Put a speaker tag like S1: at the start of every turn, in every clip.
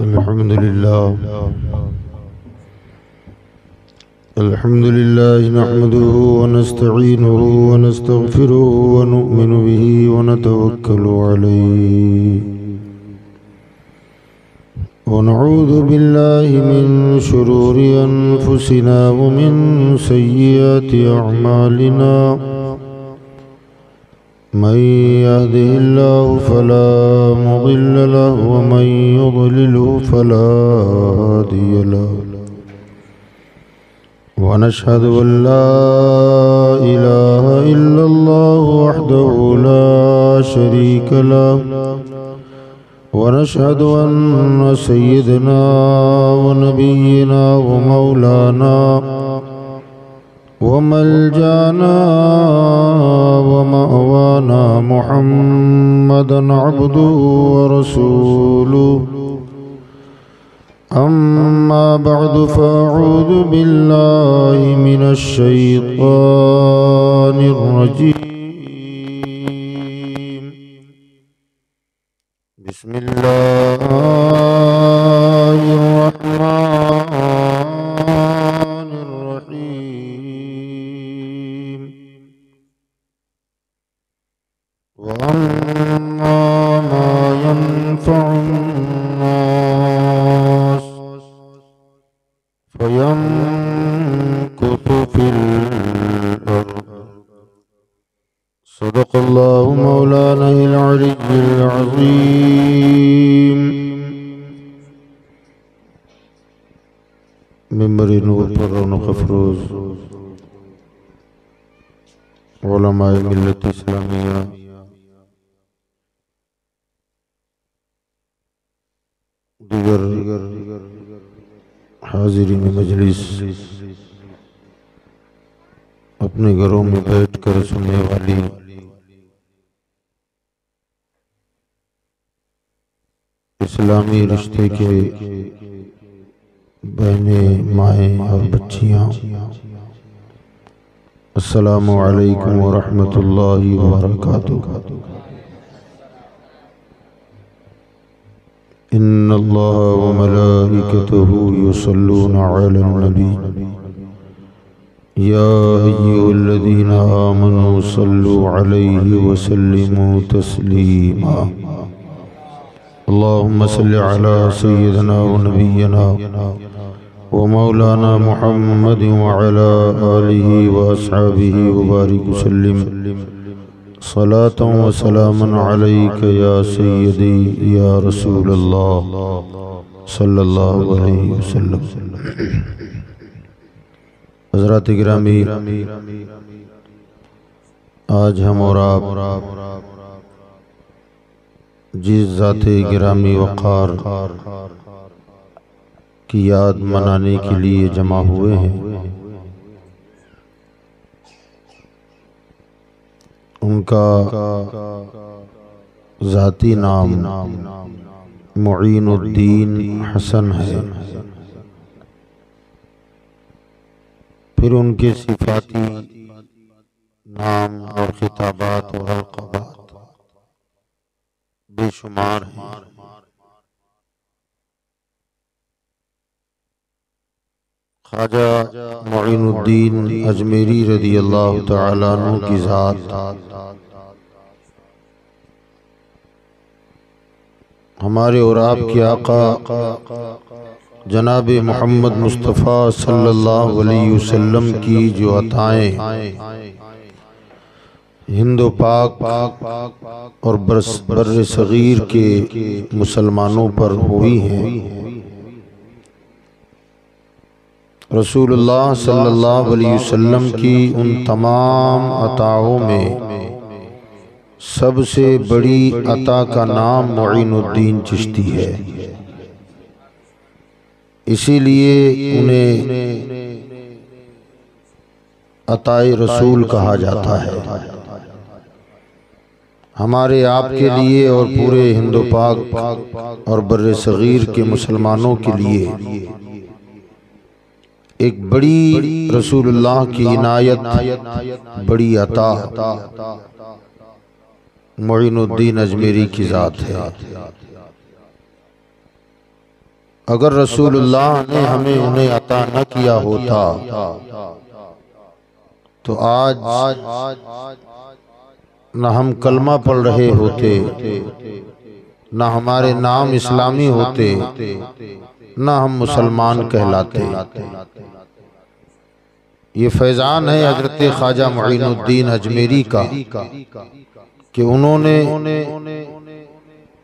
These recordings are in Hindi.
S1: अल्हम्दुलिल्लाह नहमदुहु व नस्तईनुहु व नस्तगफिरुहु व नु'मिनु बिही व नतवक्कलु अलैहि व नऊज़ु बिल्लाहि मिन शुरूरि अनफुसिना व मिन सय्यिआति अअमालिना मन यहदिहिल्लाहु फला मुदिल्ल लहु व मन युद्लिलहु फला हादिय लहु व नशहदु अल्ला इलाहा इल्लल्लाहु वहदहु ला शरीक लहु व नशहदु अन्न सय्यदना व नबिय्यना व मौलाना व मलजाना व मअवाना मुहम्मदन अब्दुहु व रसूलुहु अम्मा बअद फ़अऊज़ु बिल्लाहि मिनश शैतानिर रजीम बिस्मिल्लाहिर रहमानिर रहीम व अम्मा मा यनफ़उन नास फयमकुतु फिल अर्द सदक़ल्लाहु मौलानाल अलिय्युल अज़ीम। मिंबर नूर पर रौनक अफ़रोज़ उलमाए मिल्लत इस्लामिया दीगर हाज़िरीन मजलिस, अपने घरों में बैठकर सुनने वाली इस्लामी रिश्ते के बहनें, माएँ और बच्चियाँ, अस्सलामु अलैकुम व रहमतुल्लाहि व बरकातुहू। इन्नल्लाह व मलाइकतहु युसल्लूना अलन नबी या अय्युहल्लज़ीना आमनू सल्लु अलैहि व सल्लिमू तस्लीमा। अल्लाहुम्मा सल्लि अला सय्यिदिना व नबिय्यिना व मौलाना मुहम्मदिन व अला आलिहि व अस्हाबिहि व बारिक वसल्लिम सलातन व सलामन अलैका या सय्यदी या रसूलल्लाह सल्लल्लाहु अलैहि वसल्लम। हज़रात गिरामी, आज हम और आप जिस ज़ाते गिरामी वक़ार की याद मनाने के लिए जमा हुए हैं, उनका ज़ाती नाम मुईनुद्दीन हसन है। फिर उनके सिफाती नाम और खिताबात और अलक़ाबात बेशुमार हैं। ख्वाजा मुईनुद्दीन अजमेरी रज़ियल्लाहु तआला अन्हु की ज़ात हमारे और आपके आका जनाब मोहम्मद मुस्तफ़ा सल्लल्लाहु अलैहि वसल्लम की जो अताएँ हिंदो पाक और बर्र सगीर के मुसलमानों पर हुई हैं, रसूलुल्लाह सल्लल्लाहु अलैहि वसल्लम की उन तमाम अताओं में सबसे बड़ी अता का नाम मुईनुद्दीन चिश्ती है। इसीलिए उन्हें अताए रसूल कहा जाता है। हमारे आपके लिए और पूरे हिंदो पाक और बर्र सगीर के मुसलमानों के लिए एक बड़ी रसूलुल्लाह की इनायत, बड़ी अता मुईनुद्दीन अजमेरी की ज़ात है। अगर रसूलुल्लाह ने हमें उन्हें अता न किया होता तो आज न हम कलमा पढ़ रहे होते, न हमारे नाम इस्लामी होते, न हम मुसलमान कहलाते। ये फैज़ान है हजरत ख्वाजा मुईनुद्दीन अजमेरी का कि उन्होंने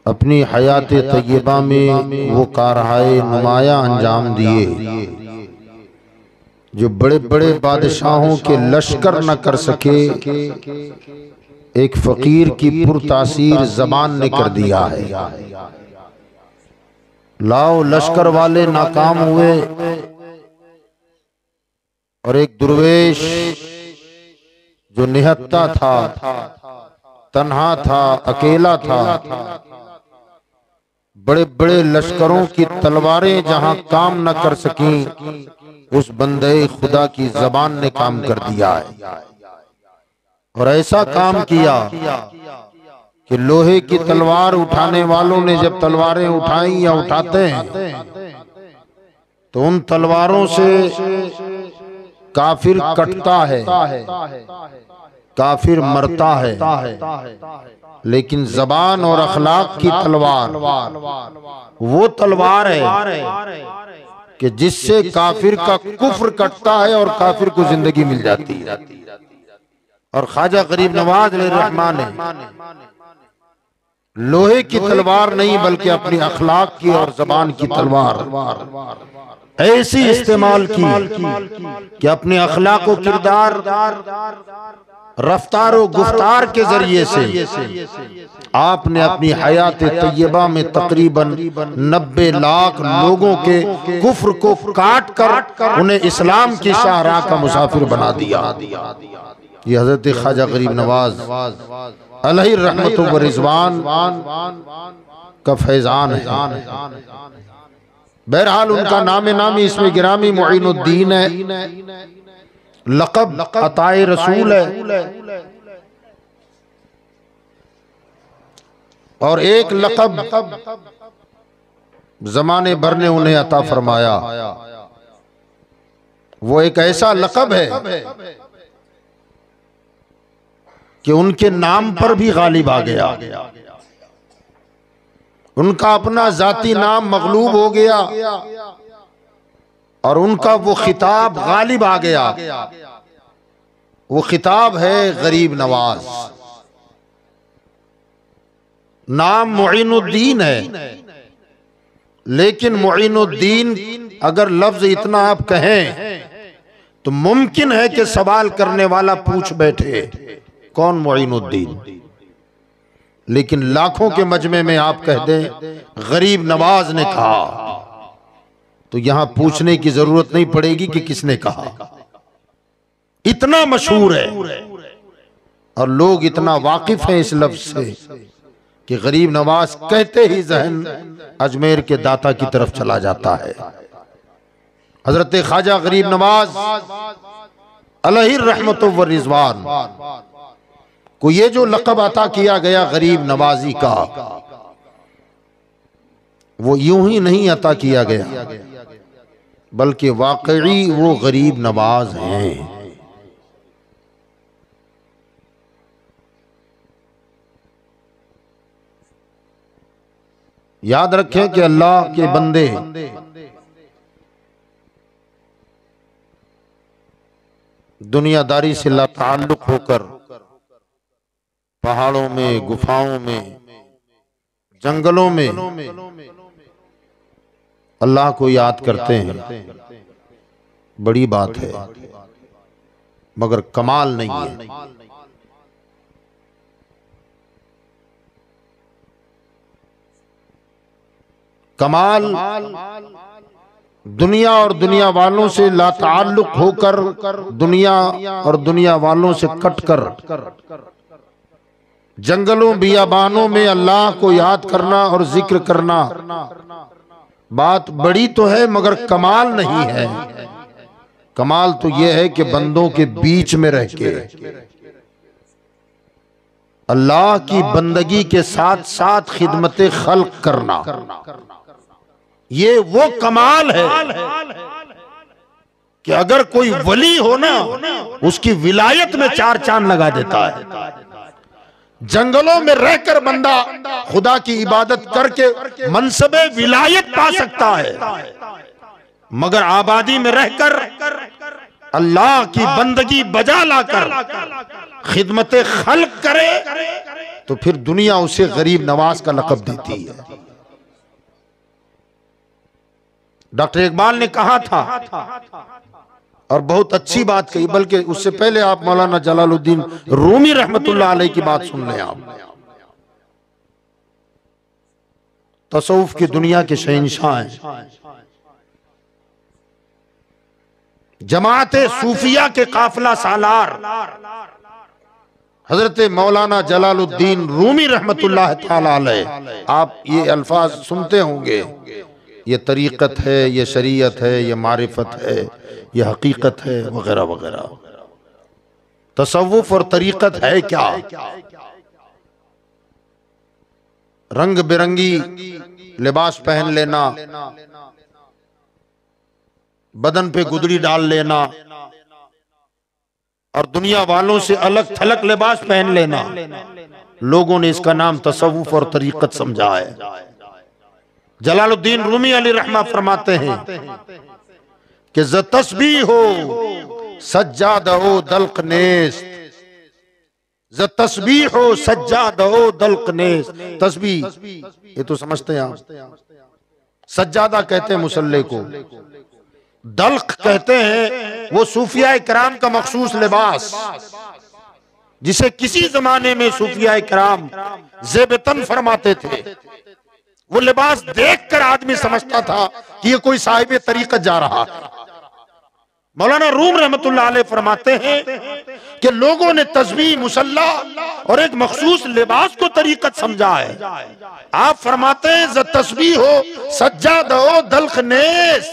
S1: अपनी हयात तय्यबा में वो कारहाए नुमाया अंजाम दिए जो बड़े बड़े बादशाहों के लश्कर न कर सके, एक फकीर की पुरतासीर जबान ने कर दिया है। लाओ लश्कर वाले नाकाम हुए और एक दुर्वेश जो निहत्ता था, तन्हा था, अकेला था, बड़े बड़े लश्करों की तलवारें जहां काम न कर सकी, उस बंदे खुदा की जबान ने काम कर दिया है। और ऐसा काम किया कि लोहे की तलवार उठाने वालों ने जब तलवारें उठाई या उठाते हैं तो उन तलवारों से काफिर कटता है, काफिर मरता है, लेकिन जबान और अखलाक की तलवार वो तलवार है कि जिससे काफिर का कुफ्र कटता है और काफिर को जिंदगी मिल जाती है। और ख्वाजा गरीब नवाज रहमान ने लोहे की तलवार नहीं बल्कि अपनी अखलाक की और जबान की तलवार ऐसी इस्तेमाल की कि अपने अखलाक व किरदार, रफ्तार व गुफ्तार के जरिए से आपने अपनी हयात तय्यबा में तकरीबन 90 लाख लोगों के कुफ्र को काट कर उन्हें इस्लाम की शाहराह का मुसाफिर बना दिया। ये हजरत ख्वाजा गरीब नवाज अलैहि रहमतुल्लाह व रिज़वान का फैज़ान है। बहरहाल उनका नामे नामी इसमें गिरामी मुईनुद्दीन है, लक़ब अताए रसूल है, और एक लक़ब ज़माने भर ने उन्हें अता फरमाया। वो एक ऐसा लक़ब है कि उनके नाम पर भी गालिब आ गया। उनका अपना जाती नाम मगलूब हो गया और उनका वो खिताब गालिब आ गया। वो खिताब है गरीब नवाज। नाम मुईनुद्दीन है, लेकिन मुईनुद्दीन अगर लफ्ज इतना आप कहें तो मुमकिन है कि सवाल करने वाला पूछ बैठे कौन मुईनुद्दीन, लेकिन लाखों के मजमे में आप कह दें गरीब नवाज ने कहा तो यहां पूछने की जरूरत नहीं पड़ेगी कि किसने कहा। इतना मशहूर है और लोग इतना वाकिफ हैं इस लफ्ज से कि गरीब नवाज कहते ही जहन अजमेर के दाता की तरफ चला जाता है। हजरत ख्वाजा गरीब नवाज अलैहि रहमतुल्लाह व रिज़वान को ये जो लक़ब अता किया गया गरीब नवाजी का, वो यूं ही नहीं अता किया गया बल्कि वाकई वो गरीब नवाज हैं। याद रखें कि अल्लाह के बंदे दुनियादारी से लाताल्लुक होकर पहाड़ों में, गुफाओं में, जंगलों में अल्लाह को याद करते हैं, बड़ी बात है, मगर कमाल नहीं है। कमाल दुनिया और दुनिया वालों से लाताल्लुक होकर, दुनिया और दुनिया वालों से कटकर जंगलों बियाबानों में अल्लाह को याद करना और जिक्र करना बात बड़ी तो है मगर कमाल नहीं है। कमाल तो यह है कि बंदों के बीच में रह के अल्लाह की बंदगी के साथ साथ खिदमत खल्क करना, ये वो कमाल है कि अगर कोई वली हो ना, उसकी विलायत में 4 चांद लगा देता है। जंगलों में रहकर बंदा खुदा की इबादत करके मनसबे विलायत पा सकता है, मगर आबादी में रहकर अल्लाह की बंदगी बजा लाकर खिदमत खल्क करे तो फिर दुनिया उसे गरीब नवाज का लक़ब देती है। डॉक्टर इकबाल ने कहा था, और बहुत अच्छी बात कही, बल्कि उससे पहले आप मौलाना जलालुद्दीन रूमी रहमतुल्लाह अलैह की बात सुन लें। आप तसव्वुफ की दुनिया के शहंशाह हैं, जमात सूफिया के काफिला सालार हजरत मौलाना जलालुद्दीन रूमी रहमतुल्लाह ताला अलैह। आप ये अल्फाज सुनते होंगे, ये तरीक़त है, ये शरीयत है, ये मारिफत है, ये हकीकत है, वगैरह वगैरह। तसव्वुफ और तरीक़त है क्या? रंग बिरंगी लिबास पहन लेना, बदन पे गुदड़ी डाल लेना और दुनिया वालों से अलग थलग लिबास पहन लेना, लोगों ने इसका नाम तसव्वुफ और तरीक़त समझा है। जलालुद्दीन रूमी अली रहमा फरमाते हैं कि ज तस्बीह हो सज्जाद हो दल्क नेस्त, ज तस्बीह हो सज्जाद हो दल्क नेस्त। तस्बीह ये तो समझते हैं आप, सज्जादा कहते हैं मुसल्ले को, दल्क कहते हैं वो सूफिया इकराम का मखसूस लिबास, जिसे किसी जमाने में सूफिया इकराम ज़ेबतन फरमाते थे। वो लिबास देखकर आदमी समझता था कि ये कोई साहिब तरीक़त जा रहा है। मौलाना रूम रहमतुल्लाह अलैह फरमाते हैं कि लोगों ने तस्बीह, मुसल्ला और एक मखसूस लिबास को तरीक़त समझा है। आप फरमाते हैं ज तस्बीह हो सज्जाद हो दल्क नेस्त,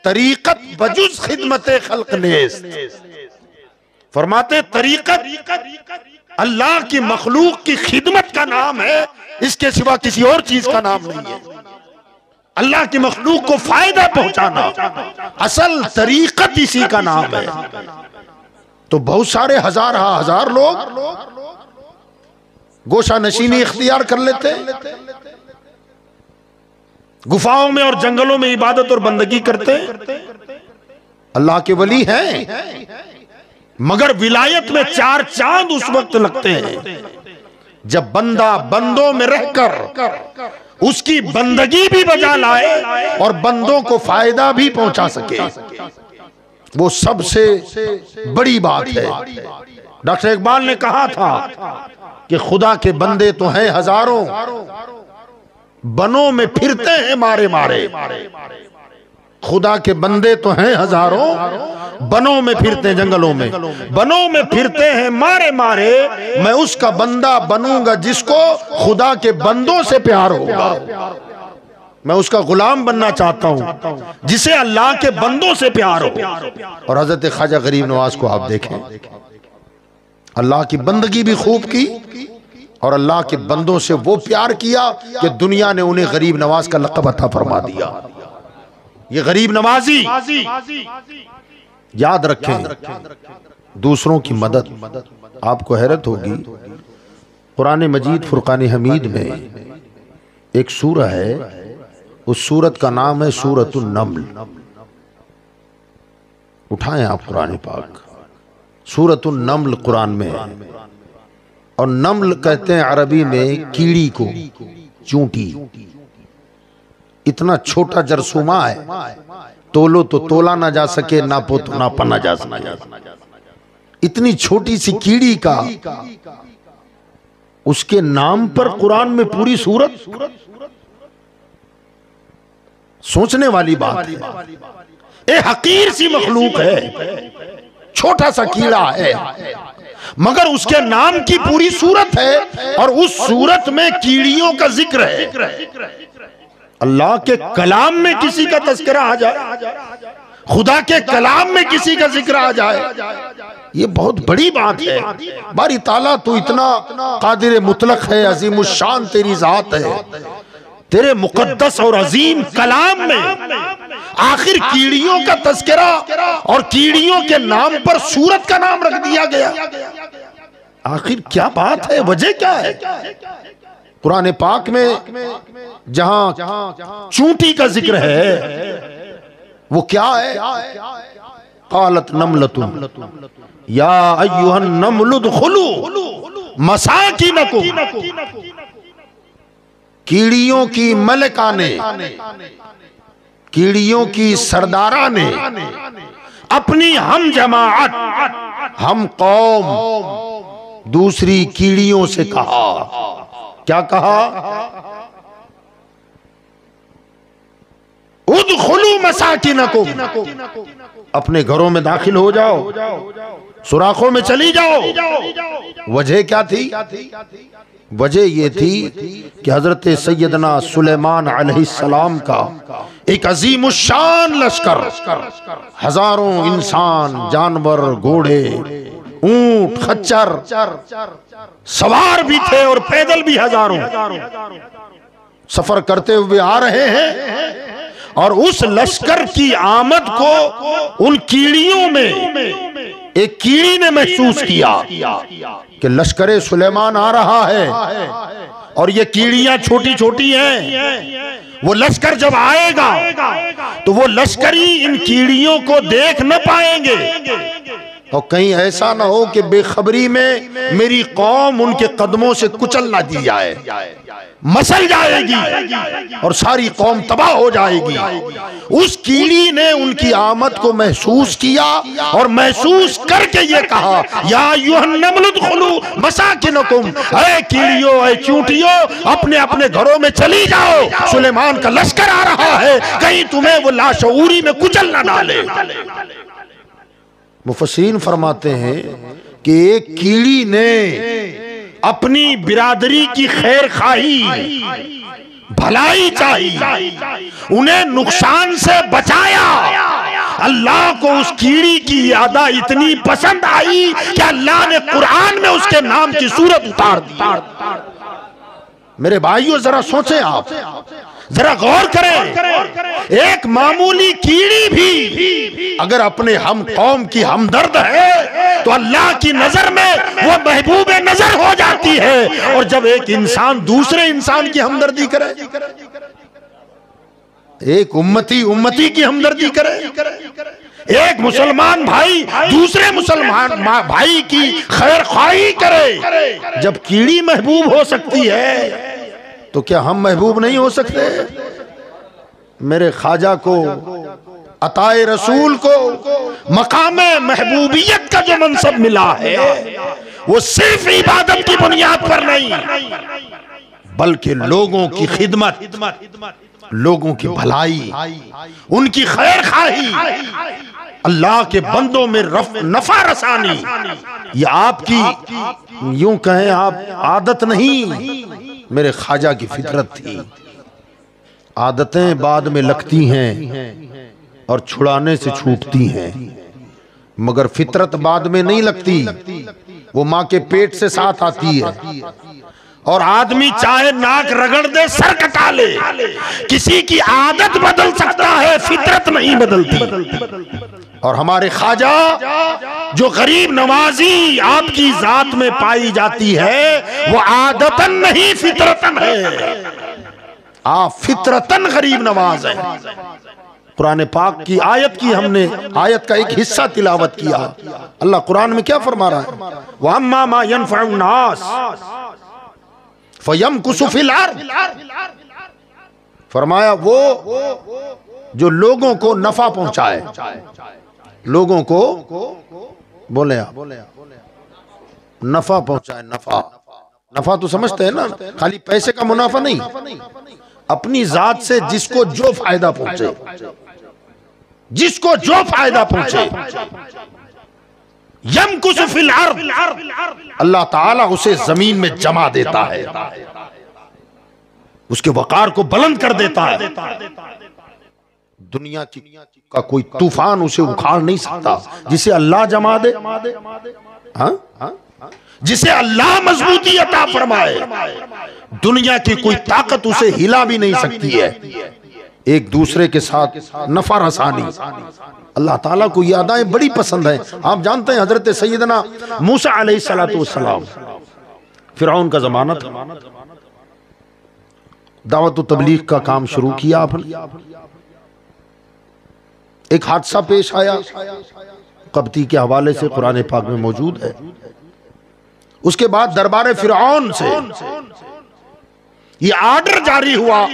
S1: तरीक़त बजुज खिदमत खल्क नेस्त। फरमाते तरीक़त अल्लाह की मखलूक की खिदमत का नाम है, इसके सिवा किसी और चीज का नाम नहीं है। अल्लाह की मखलूक को फायदा पहुंचाना असल तरीक़त इसी का नाम है। तो बहुत सारे हजार लोग गोशा नशीनी इख्तियार कर लेते, गुफाओं में और जंगलों में इबादत और बंदगी करते, अल्लाह के वली हैं, मगर विलायत में 4 चांद उस वक्त लगते हैं जब बंदा बंदों में रहकर उसकी बंदगी भी बजा लाए और बंदों को फायदा भी पहुंचा सके। वो सबसे बड़ी बात है। डॉक्टर इकबाल ने कहा था कि खुदा के बंदे तो हैं हजारों, बनों में फिरते हैं मारे मारे। खुदा के बंदे तो हैं हजारों, बनों में फिरते, जंगलों में बनों में फिरते हैं मारे मारे। मैं उसका बंदा बनूंगा जिसको खुदा के बंदों से प्यार होगा। मैं उसका गुलाम बनना चाहता हूं जिसे अल्लाह के बंदों से प्यार हो। और हजरत ख्वाजा गरीब नवाज को आप देखें, अल्लाह की बंदगी भी खूब की और अल्लाह के बंदों से वो प्यार किया कि दुनिया ने उन्हें गरीब नवाज का लक़ब अता फरमा दिया। ये गरीब नवाजी, याद रखें, दूसरों की मदद। आपको हैरत होगी, कुरान मजीद फुरकान हमीद में एक सूरह है, उस सूरत का नाम है सूरतुन नम्ल। उठाएं आप कुरान पाक, सूरतुन नम्ल कुरान में है। और नम्ल कहते हैं अरबी में कीड़ी को, चूंटी। इतना छोटा जरसूमा है, तोलो तो तोला ना जा सके, नापो तो नापा ना जा सके। इतनी छोटी सी कीड़ी का उसके नाम पर कुरान में पूरी सूरत। सोचने वाली बात है। एक हकीर सी मखलूक है, छोटा सा कीड़ा है, मगर उसके नाम की पूरी सूरत है और उस सूरत में कीड़ियों का जिक्र है। अल्लाह के कलाम में किसी का तज़किरा आ जाए, खुदा के कलाम में किसी का जिक्र आ जाए, ये बहुत बड़ी बात है। बारी ताला तू इतना कादिर मुतलक है, अजीमुश शान तेरी जात है तेरे मुकद्दस और अजीम कलाम में आखिर कीड़ियों का तज़किरा और कीड़ियों के नाम पर सूरत का नाम रख दिया गया। आखिर क्या बात है, वजह क्या है? कुरान पाक में जहां चूंटी का जिक्र है वो क्या है? क़ालत नमलतुन या अय्युहन नमलु उदखुलू मसाकिनकुम। कीड़ियों की मलका ने, कीड़ियों की सरदारा ने अपनी हम जमाअत, हम कौम दूसरी कीड़ियों से कहा। क्या कहा? उदखुलू मसाकिनकुम, अपने घरों में दाखिल हो जाओ, सुराखों में चली जाओ। वजह क्या थी? वजह ये थी कि हजरत सैयदना सुलेमान अलैहिस्सलाम का एक अजीमुशान लश्कर, हजारों इंसान, जानवर, घोड़े, ऊंट, खच्चर, सवार भी थे और पैदल भी हजारों सफर करते हुए आ रहे हैं। और उस लश्कर की आमद को उन कीड़ियों में एक कीड़ी ने महसूस किया कि लश्कर सुलेमान आ रहा है और ये कीड़ियां छोटी छोटी हैं। वो लश्कर जब आएगा तो वो लश्करी इन कीड़ियों को देख न पाएंगे और कहीं ऐसा ना हो कि बेखबरी में मेरी कौम उनके कदमों से कुचल ना दी जाए, मसल जाएगी और सारी कौम तबाह हो जाएगी। उस कीड़ी ने उनकी आमद को महसूस किया और महसूस करके ये कहा, या अय्युहन नमलु उदखुलू मसाकिनकुम, ऐ कीड़ियों, ऐ चूंटियों, अपने अपने घरों में चली जाओ, सुलेमान का लश्कर आ रहा है, कहीं तुम्हें वो लाशऊरी में कुचल ना डाले। मुफस्सिरीन फरमाते हैं कि एक कीड़ी ने अपनी बिरादरी की खैर खाही, भलाई चाहिए, उन्हें नुकसान से बचाया। अल्लाह को उस कीड़ी की यादा इतनी पसंद आई कि अल्लाह ने कुरान में उसके नाम की सूरत उतार दी। मेरे भाइयों जरा सोचें, आप जरा गौर करें, एक मामूली कीड़ी भी अगर अपने हम कौम की हमदर्द है तो अल्लाह की नजर में वो महबूब नजर हो जाती है। और जब एक इंसान दूसरे इंसान की हमदर्दी करे, एक उम्मती की हमदर्दी करे, एक मुसलमान भाई दूसरे मुसलमान भाई की खैर ख्वाही करे, जब कीड़ी महबूब हो सकती है तो क्या हम महबूब नहीं हो सकते? मेरे ख्वाजा को, अताए रसूल को मकाम महबूबियत का जो मनसब मिला है वो सिर्फ इबादत की बुनियाद पर नहीं, बल्कि लोगों की खिदमत, लोगों की भलाई, उनकी खैर खाही, अल्लाह के बंदों में नफा रसानी, ये आपकी यूं कहें आप आदत नहीं, मेरे ख्वाजा की फितरत थी। आदतें बाद में लगती हैं और छुड़ाने से छूटती हैं, मगर फितरत बाद में नहीं लगती, वो माँ के पेट से साथ आती है। और आदमी चाहे नाक रगड़ दे, सर कटा ले, किसी की आदत बदल सकता है, फितरत नहीं बदलती। और हमारे ख्वाजा जो गरीब नवाजी आपकी जात में पाई जाती है वो आदतन नहीं फितरतन है। आप फितरतन गरीब नवाज है। कुरान पाक की आयत की हमने आयत का एक हिस्सा तिलावत किया। अल्लाह कुरान में क्या फरमा रहा है? वअम्मा मा यनफउ नास फयमकुसु फिल अर्द, फरमाया वो जो लोगों को नफा पहुंचाए, लोगों को बोले आप नफा पहुंचाए, नफा तो समझते हैं ना, खाली पैसे का मुनाफा नहीं, अपनी जात से जिसको जो फायदा पहुंचे, जिसको जो फायदा पहुंचे, यमकुसु फिल अर्द, अल्लाह ताला उसे जमीन में जमा देता है, उसके वकार को बुलंद कर देता है। दुनिया की का कोई तूफान उसे उखाड़ नहीं सकता, जिसे अल्लाह जमा दे। हाँ? जिसे अल्लाह मजबूती अता फरमाए, दुनिया की कोई ताकत उसे हिला भी नहीं सकती है। एक दूसरे के साथ नफा रसानी, अल्लाह ताला को ये अदाएं बड़ी पसंद है। आप जानते हैं हजरत सैयदना मूसा अलैहिस्सलातु वस्सलाम, फिरौन का जमाना था, दावत व तबलीग का काम शुरू किया आपने। एक हादसा पेश आया, कब्ती के हवाले से कुरान पाक में मौजूद है। उसके बाद दरबार फिरौन से ये आर्डर जारी हुआ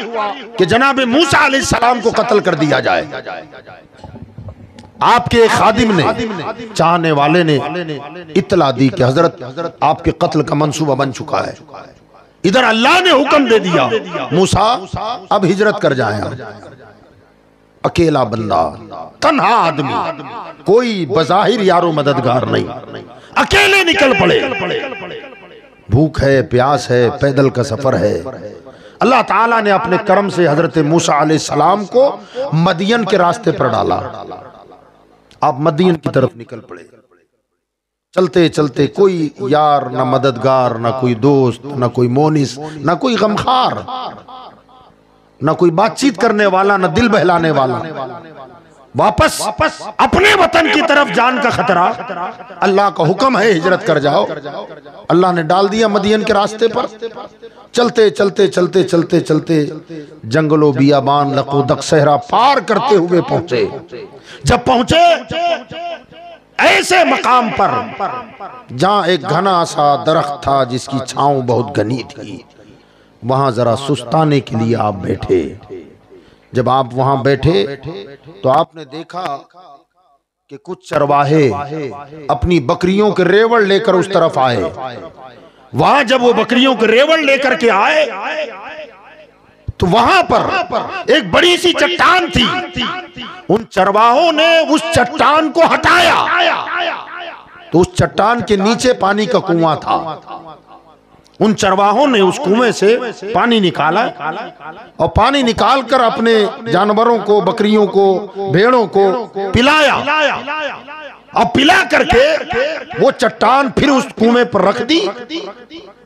S1: कि जनाब मूसा अलैहिस्सलाम को कत्ल कर दिया जाए। आपके एक खादिम ने, चाहने वाले ने इत्तला दी कि हजरत आपके कत्ल का मंसूबा बन चुका है। इधर अल्लाह ने हुक्म दे दिया, मूसा अब हिजरत कर जाए। अकेला बंदा, तन्हा आदमी, कोई बज़ाहिर यारो मददगार नहीं, अकेले निकल पड़े। भूख है, प्यास है, पैदल का सफर है। अल्लाह ताला ने अपने करम से हजरत मूसा अलैहिस्सलाम को मदियन के रास्ते पर डाला। आप मदियन की तरफ निकल पड़े। चलते चलते कोई यार ना मददगार, ना कोई दोस्त, ना कोई मोनिस, ना कोई गमखार, ना कोई बातचीत करने वाला, ना दिल बहलाने वाला। वापस अपने वतन की तरफ जान का खतरा। अल्लाह का हुक्म है हिजरत कर जाओ। अल्लाह ने डाल दिया मदियन के रास्ते पर। चलते चलते चलते चलते चलते जंगलों बियाबान लकोदक सहरा पार करते हुए पहुंचे। जब पहुंचे ऐसे मकाम पर जहां एक घना सा दरख्त था जिसकी छांव बहुत घनी थी, वहां जरा सुस्ताने के लिए आप बैठे। जब आप वहां बैठे तो आपने देखा कि कुछ चरवाहे अपनी बकरियों के रेवड़ लेकर उस तरफ आए। वहां जब वो बकरियों के रेवड़ लेकर के आए तो वहां पर एक बड़ी सी चट्टान थी। उन चरवाहों ने उस चट्टान को हटाया तो उस चट्टान के नीचे पानी का कुआं था। उन चरवाहों ने उस कुएं से पानी निकाला और पानी निकालकर अपने जानवरों को, बकरियों को, भेड़ों को पिलाया। और पिला करके वो चट्टान फिर उस कुएं पर रख दी।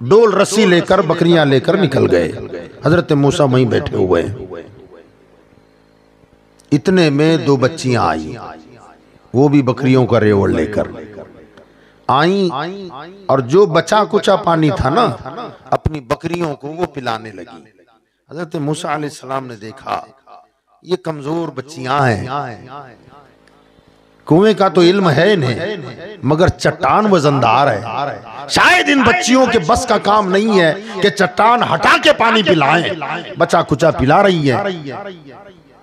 S1: डोल रस्सी लेकर बकरियां लेकर निकल गए। हजरत मूसा वहीं बैठे हुए। इतने में दो बच्चियां आई, वो भी बकरियों का रेवड़ लेकर आई और जो बचा कुचा पानी था ना, अपनी बकरियों को वो पिलाने लगी। हजरत मूसा अलैहिस्सलाम ने देखा ये कमजोर बच्चियां हैं, कुएं का तो इल्म है इन्हें, मगर चट्टान वजनदार है। शायद इन बच्चियों के बस का काम नहीं है कि चट्टान हटा के पानी पिलाएं। बचा कुचा पिला रही है।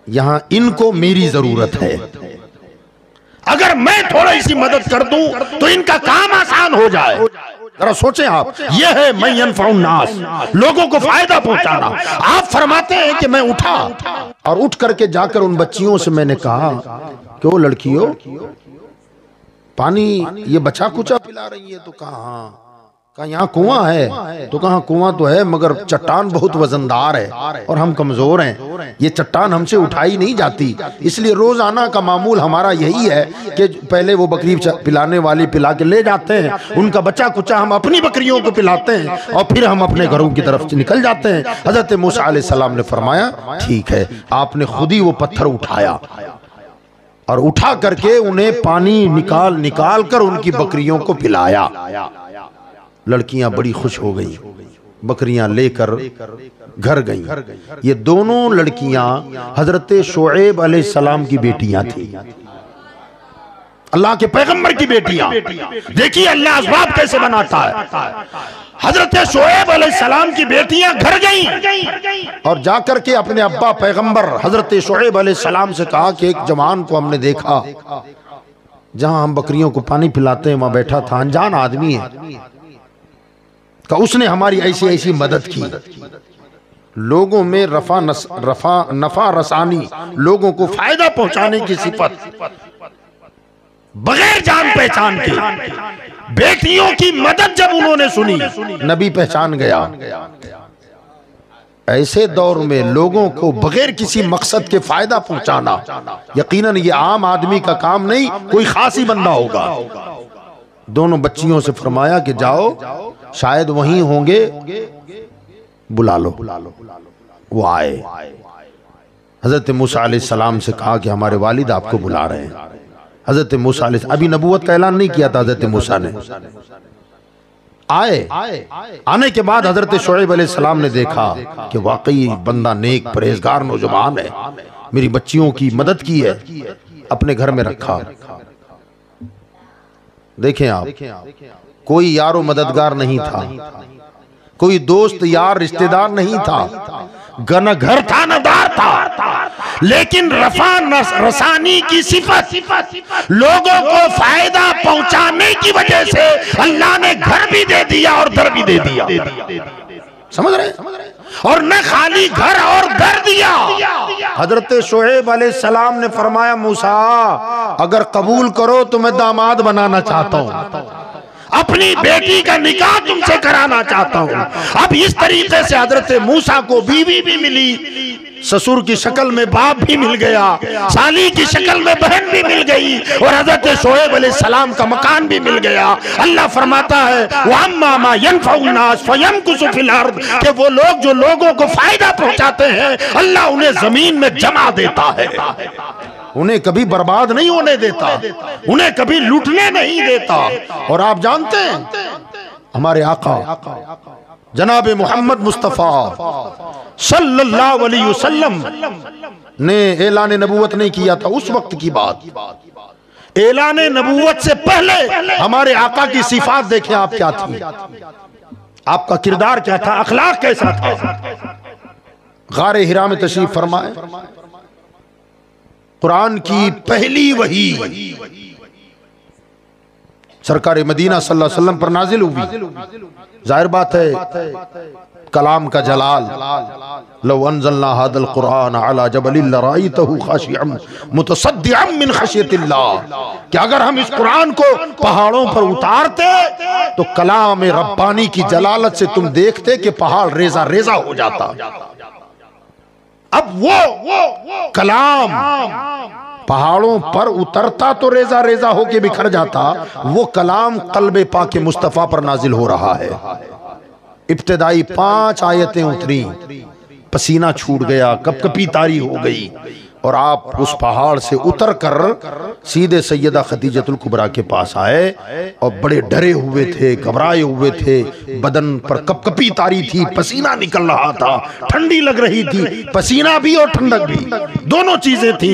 S1: यहां इनको मेरी जरूरत है। अगर मैं थोड़ी सी मदद कर दूं तो इनका काम आसान हो जाए। जरा सोचें आप, यह है मैं यनफउन नास, लोगों को फायदा पहुंचाना। आप फरमाते हैं कि मैं उठा और उठ करके जाकर उन बच्चियों से मैंने कहा कि वो लड़कियों पानी ये बचा कुचा पिला रही है। तो कहा यहाँ कुआं है। तो कहा कुआं तो है मगर चट्टान बहुत वजनदार है और हम कमजोर हैं, ये चट्टान हमसे उठाई नहीं जाती। इसलिए रोजाना का मामूल हमारा यही है कि पहले वो बकरी पिलाने वाली पिला के ले जाते हैं, उनका बचा कुचा हम अपनी बकरियों को पिलाते हैं और फिर हम अपने घरों की तरफ निकल जाते हैं। हजरत मूसा अलैहिस्सलाम ने फरमाया ठीक है। आपने खुद ही वो पत्थर उठाया और उठा करके उन्हें पानी निकाल कर उनकी बकरियों को पिलाया। लड़कियां बड़ी खुश हो गई, बकरियां लेकर घर गईं। ये दोनों लड़कियां हजरत शुएब अलैहिस्सलाम की बेटियां थी, अल्लाह के पैगंबर की बेटियां। देखिए अल्लाह असबाब कैसे बनाता है। हजरत शुएब अलैहिस्सलाम की बेटियां घर गईं और जाकर के अपने अब्बा पैगंबर हजरत शुएब अलैहिस्सलाम से कहा कि एक जवान को हमने देखा, जहां हम बकरियों को पानी पिलाते हैं वहां बैठा था, अनजान आदमी है, का उसने हमारी ऐसी ऐसी मदद की। लोगों में नफा रसानी, लोगों को फायदा पहुंचाने की सिफत, बगैर जान पहचान के बेटियों की मदद जब उन्होंने सुनी, नबी पहचान गया। ऐसे दौर में लोगों को बगैर किसी मकसद के फायदा पहुंचाना यकीनन ये आम आदमी का काम नहीं, कोई खासी बंदा होगा। दोनों बच्चियों से फरमाया कि जाओ, शायद वहीं होंगे, बुला लो। वो आए, हजरत मूसा अलैहिस्सलाम से कहा कि हमारे वालिद आपको बुला रहे हैं। हजरत मूसा अभी नबूवत का ऐलान नहीं किया था हजरत मूसा ने। आए, आने के बाद हजरत शुएब अलैहिस्सलाम ने देखा कि वाकई बंदा नेक परहेजगार नौजवान है, मेरी बच्चियों की मदद की है, अपने घर में रखा। देखें आप, कोई यारो मददगार नहीं था, कोई दोस्त यार रिश्तेदार नहीं था, न घर था न दार था, लेकिन रफा रसानी की सिफत, लोगों को फायदा पहुंचाने की वजह से अल्लाह ने घर भी दे दिया और दर भी दे दिया। समझ रहे? और न खाली घर और दर दिया। हजरत शुएब अलैहिस्सलाम ने फरमाया, मूसा अगर कबूल करो तो मैं दामाद बनाना चाहता हूं, अपनी बेटी का निकाह तुमसे कराना चाहता हूं। अब इस तरीके से हजरत मूसा को बीवी भी मिली, ससुर की शक्ल में बाप भी मिल गया, साली की शक्ल में बहन भी मिल गई, और हजरत शुएब अलैहिस्सलाम का मकान भी मिल गया। अल्लाह फरमाता है वअम्मा मा यनफउ नास फयमकुसु फिल अर्द, कि वो लोग जो लोगों को फायदा पहुंचाते हैं अल्लाह उन्हें जमीन में जमा देता है, उन्हें कभी बर्बाद नहीं होने देता, उन्हें कभी लूटने नहीं देता। और आप जानते हैं हमारे आका जनाब मोहम्मद मुस्तफा सल्लल्लाहु अलैहि वसल्लम ने ऐलान नबूवत नहीं किया था उस वक्त की बात। ऐलान नबूवत से पहले हमारे आका की सिफात देखें आप क्या थी, आपका किरदार क्या था, अखलाक कैसा था। गारे हिरा में तशरीफ फरमाए, कुरान की पहली वही सरकार मदीना सल्लल्लाहु अलैहि वसल्लम पर नाजिल हुई। जाहिर बात है कलाम का जलाल, लौ अनज़लना हादल कुरान अला जबलिन लराइतहु खाशिअन मुतसद्दिअन मिन खशियतिल्लाह, कि अगर हम इस कुरान को पहाड़ों पर उतारते तो कलाम रब्बानी की जलालत से तुम देखते कि पहाड़ रेजा रेजा हो जाता। अब वो कलाम पहाड़ों पर उतरता तो रेजा रेजा होके बिखर जाता, वो कलाम कल्बे पाके मुस्तफा पर नाजिल हो रहा है। इब्तिदाई 5 आयतें उतरी, पसीना छूट गया, कपकपी तारी हो गई, और आप उस पहाड़ से उतर कर सीधे सैयदा खदीजतुल कुबरा के पास आए, और बड़े डरे हुए थे, घबराए हुए थे, बदन पर कपकपी तारी थी, पसीना निकल रहा था, ठंडी लग रही थी, पसीना भी और ठंडक भी, दोनों चीजें थी।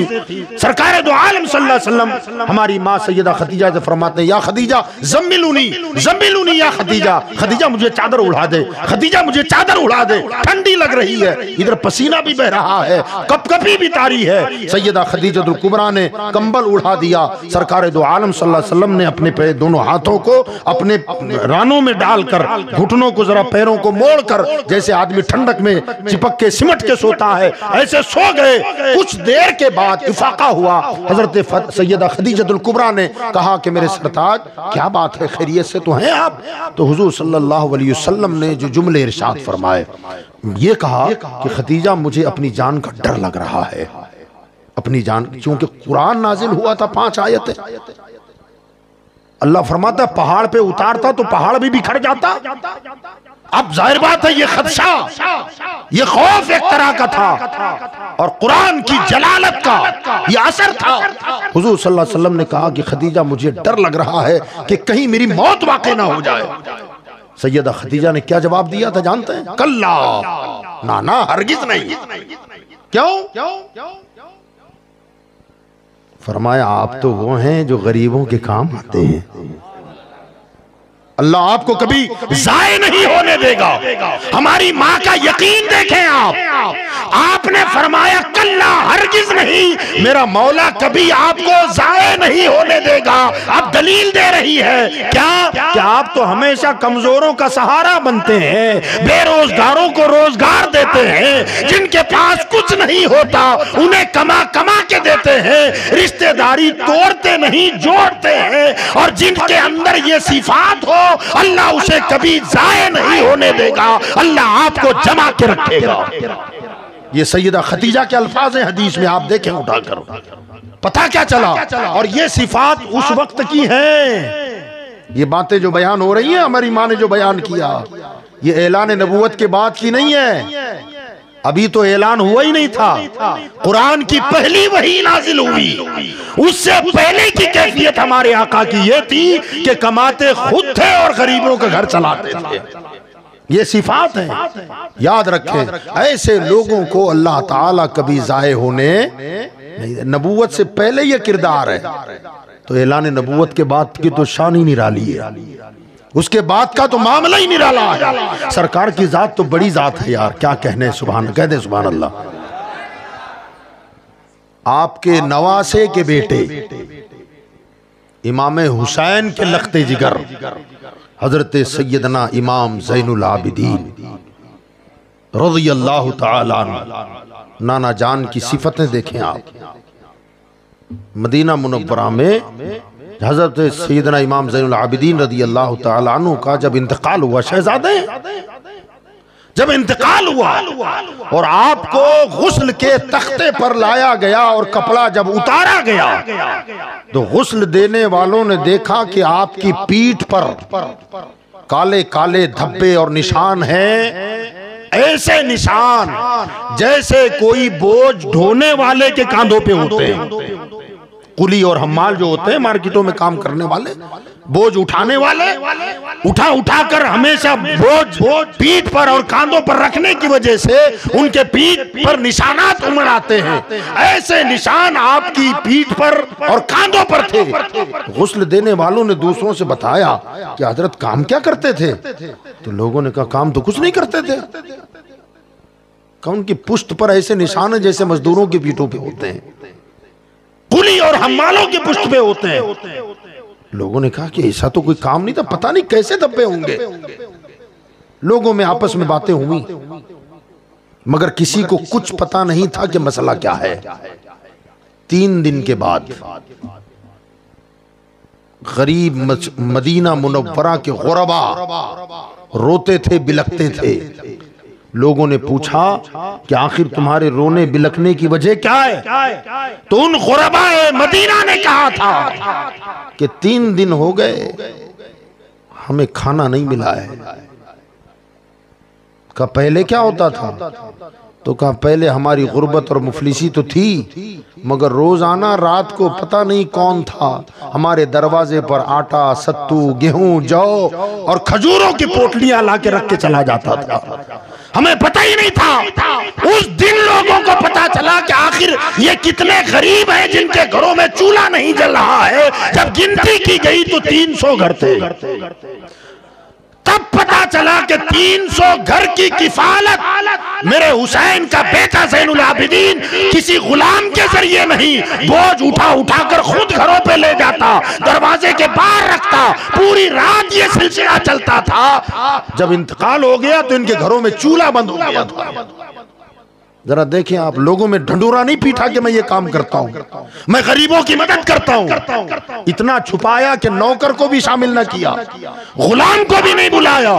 S1: सरकार दो आलम सल्लल्लाहु अलैहि वसल्लम हमारी माँ सैयदा खदीजा से फरमाते हैं, या खदीजा ज़म्मिलूनी ज़म्मिलूनी या खदीजा, खदीजा मुझे चादर उड़ा दे, खदीजा मुझे चादर उड़ा दे, ठंडी लग रही है, इधर पसीना भी बह रहा है, कपकपी भी तारी है। सैयदा खदीजतुल कुबरा ने कंबल उड़ा दिया। सरकार दो आलम सल्लल्लाहु अलैहि वसल्लम ने अपने दोनों हाथों को अपने रानों में डालकर, घुटनों को जरा पैरों को मोड़कर, जैसे आदमी ठंडक में चिपक के सिमट के सोता है, ऐसे सो गए। कुछ देर के बाद इफाका हुआ, हजरत सैयदा खदीजतुल कुबरा ने कहा कि मेरे सरताज क्या बात है, खैरियत से तो हैं आप? तो हुजूर सल्लल्लाहु अलैहि वसल्लम ने जो जुमले इरशाद फरमाए, ये कहा कि खदीजा मुझे अपनी जान का डर लग रहा है, अपनी जान, क्योंकि कुरान नाजिल हुआ था 5 आयतें। अल्लाह फरमाता पहाड़ पे उतारता तो पहाड़ भी बिखर जाता। अब जाहिर बात है ये खदशा, ये खौफ एक तरह का था, और कुरान की जलालत का ये असर था। हुजूर सल्लल्लाहु अलैहि वसल्लम ने कहा कि खदीजा मुझे डर लग रहा है कि कहीं मेरी मौत वाक़ई ना हो जाए। सैयदा खदीजा ने क्या जवाब दिया था जानते हैं? कल्ला, ना ना, हरगिज नहीं। क्यों? फरमाया आप तो वो हैं जो गरीबों के काम आते हैं, अल्लाह आपको कभी जाये नहीं होने देगा। हमारी माँ का यकीन देखें आपने फरमाया कल्ला, हरगिज नहीं, मेरा मौला कभी आपको जाये नहीं होने देगा। अब दलील दे रही है क्या आप तो हमेशा कमजोरों का सहारा बनते हैं, बेरोजगारों को रोजगार देते हैं, जिनके पास कुछ नहीं होता उन्हें कमा कमा के देते हैं, रिश्तेदारी तोड़ते नहीं जोड़ते हैं, और जिनके अंदर ये सिफात हो अल्लाह उसे कभी जाये नहीं होने देगा, अल्लाह आपको जमा के रखेगा। ये सैयदा खदीजा के अल्फाज हैं हदीस में, आप देखें उठाकर, पता क्या चला। और ये सिफात उस वक्त की है ये बातें जो बयान हो रही हैं, हमारी माँ ने जो बयान किया, ये ऐलान नबूवत के बाद की नहीं है। अभी तो ऐलान हुआ ही नहीं था। कुरान की पहली वही नाजिल हुई, उससे पहले की कैफियत हमारे आका की ये थी कि कमाते खुद थे और गरीबों का घर चलाते थे। ये सिफात है, याद रखें। ऐसे लोगों को अल्लाह ताला कभी जाए होने नहीं। नबूवत से पहले ये किरदार है, तो ऐलान नबूवत के बाद की तो शान ही निराली है, उसके बाद का तो मामला ही निराला है। सरकार की जात तो बड़ी जात है यार, क्या कहने। सुभान, कह दे सुभान अल्लाह। आपके नवासे के बेटे इमाम हुसैन के लख्ते जिगर हजरत सैयदना इमाम ज़ैनुल आबिदीन रज़ियल्लाहु ताला अन्हु, नाना जान की सिफतें देखें आप। मदीना मुनव्वरा में हजरत सैयदना इमाम ज़ैनुल आबिदीन रज़ियल्लाहु ताला अन्हु का जब इंतकाल हुआ, शहजादे जब इंतकाल हुआ और आपको गुस्ल के तख्ते पर लाया गया और कपड़ा जब उतारा गया, तो गुस्ल देने वालों ने देखा कि आपकी पीठ पर काले काले धब्बे और निशान हैं, ऐसे निशान जैसे कोई बोझ ढोने वाले के कांधों पे होते हैं। कुली और हम्माल जो होते हैं मार्केटों में काम करने वाले, बोझ उठाने वाले, उठा उठा कर हमेशा बोझ पीठ पर और कांधों पर रखने की वजह से उनके पीठ पर निशानात उमड़ आते हैं। ऐसे निशान आपकी पीठ पर और कांधों पर थे। गुस्ल देने वालों ने दूसरों से बताया कि हजरत काम क्या करते थे? तो लोगों ने कहा काम तो कुछ नहीं करते थे। उनकी पुष्ट पर ऐसे निशान जैसे मजदूरों की पीठों पे होते हैं, कुली और हम्मालों की पुष्ट पे होते हैं। लोगों ने कहा कि ऐसा तो कोई काम नहीं था, पता नहीं कैसे धब्बे होंगे। लोगों में आपस में बातें हुई, मगर किसी को कुछ पता नहीं था कि मसला क्या है। 3 दिन के बाद गरीब मदीना मुनव्वरा के गुरबा रोते थे, बिलखते थे। लोगों ने पूछा कि आखिर तुम्हारे रोने बिलखने की वजह क्या है? तो उन गुरबाए मदीना ने कहा था कि 3 दिन हो गए हमें खाना नहीं मिला है। कहा पहले क्या होता था? तो कहा पहले हमारी गुर्बत और मुफलिसी तो थी, मगर रोजाना रात को पता नहीं कौन था हमारे दरवाजे पर आटा, सत्तू, गेहूं, जौ और खजूरों की पोटलियां ला के रख के चला जाता था। हमें पता ही नहीं था। उस दिन लोगों को पता चला कि आखिर ये कितने गरीब हैं जिनके घरों में चूल्हा नहीं जल रहा है। जब गिनती की गई तो 300 घर थे। तब पता चला कि 300 घर की किफालत मेरे हुसैन का बेटा ज़ैनुल आबिदीन किसी गुलाम के जरिए नहीं, बोझ उठा उठा कर खुद घरों पे ले जाता, दरवाजे के बाहर रखता। पूरी रात ये सिलसिला चलता था। जब इंतकाल हो गया तो इनके घरों में चूल्हा बंद हो गया था। जरा देखें आप, लोगों में ढंडूरा नहीं पीटा कि मैं ये काम करता हूं, मैं गरीबों की मदद करता हूं। इतना छुपाया कि नौकर को भी शामिल न किया, गुलाम को भी नहीं बुलाया।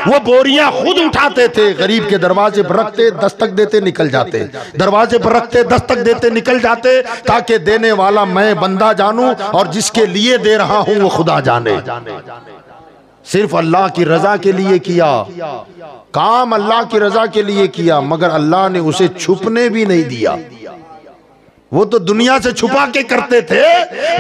S1: वो बोरियां खुद उठाते थे, गरीब के दरवाजे पर रखते, दस्तक देते निकल जाते, दरवाजे पर रखते, दस्तक देते निकल जाते, ताकि देने वाला मैं बंदा जानूं और जिसके लिए दे रहा हूं वो खुदा जाने। सिर्फ अल्लाह की रजा के लिए किया काम, अल्लाह की रजा के लिए किया, मगर अल्लाह ने उसे छुपने भी नहीं दिया। वो तो दुनिया से छुपा के करते थे,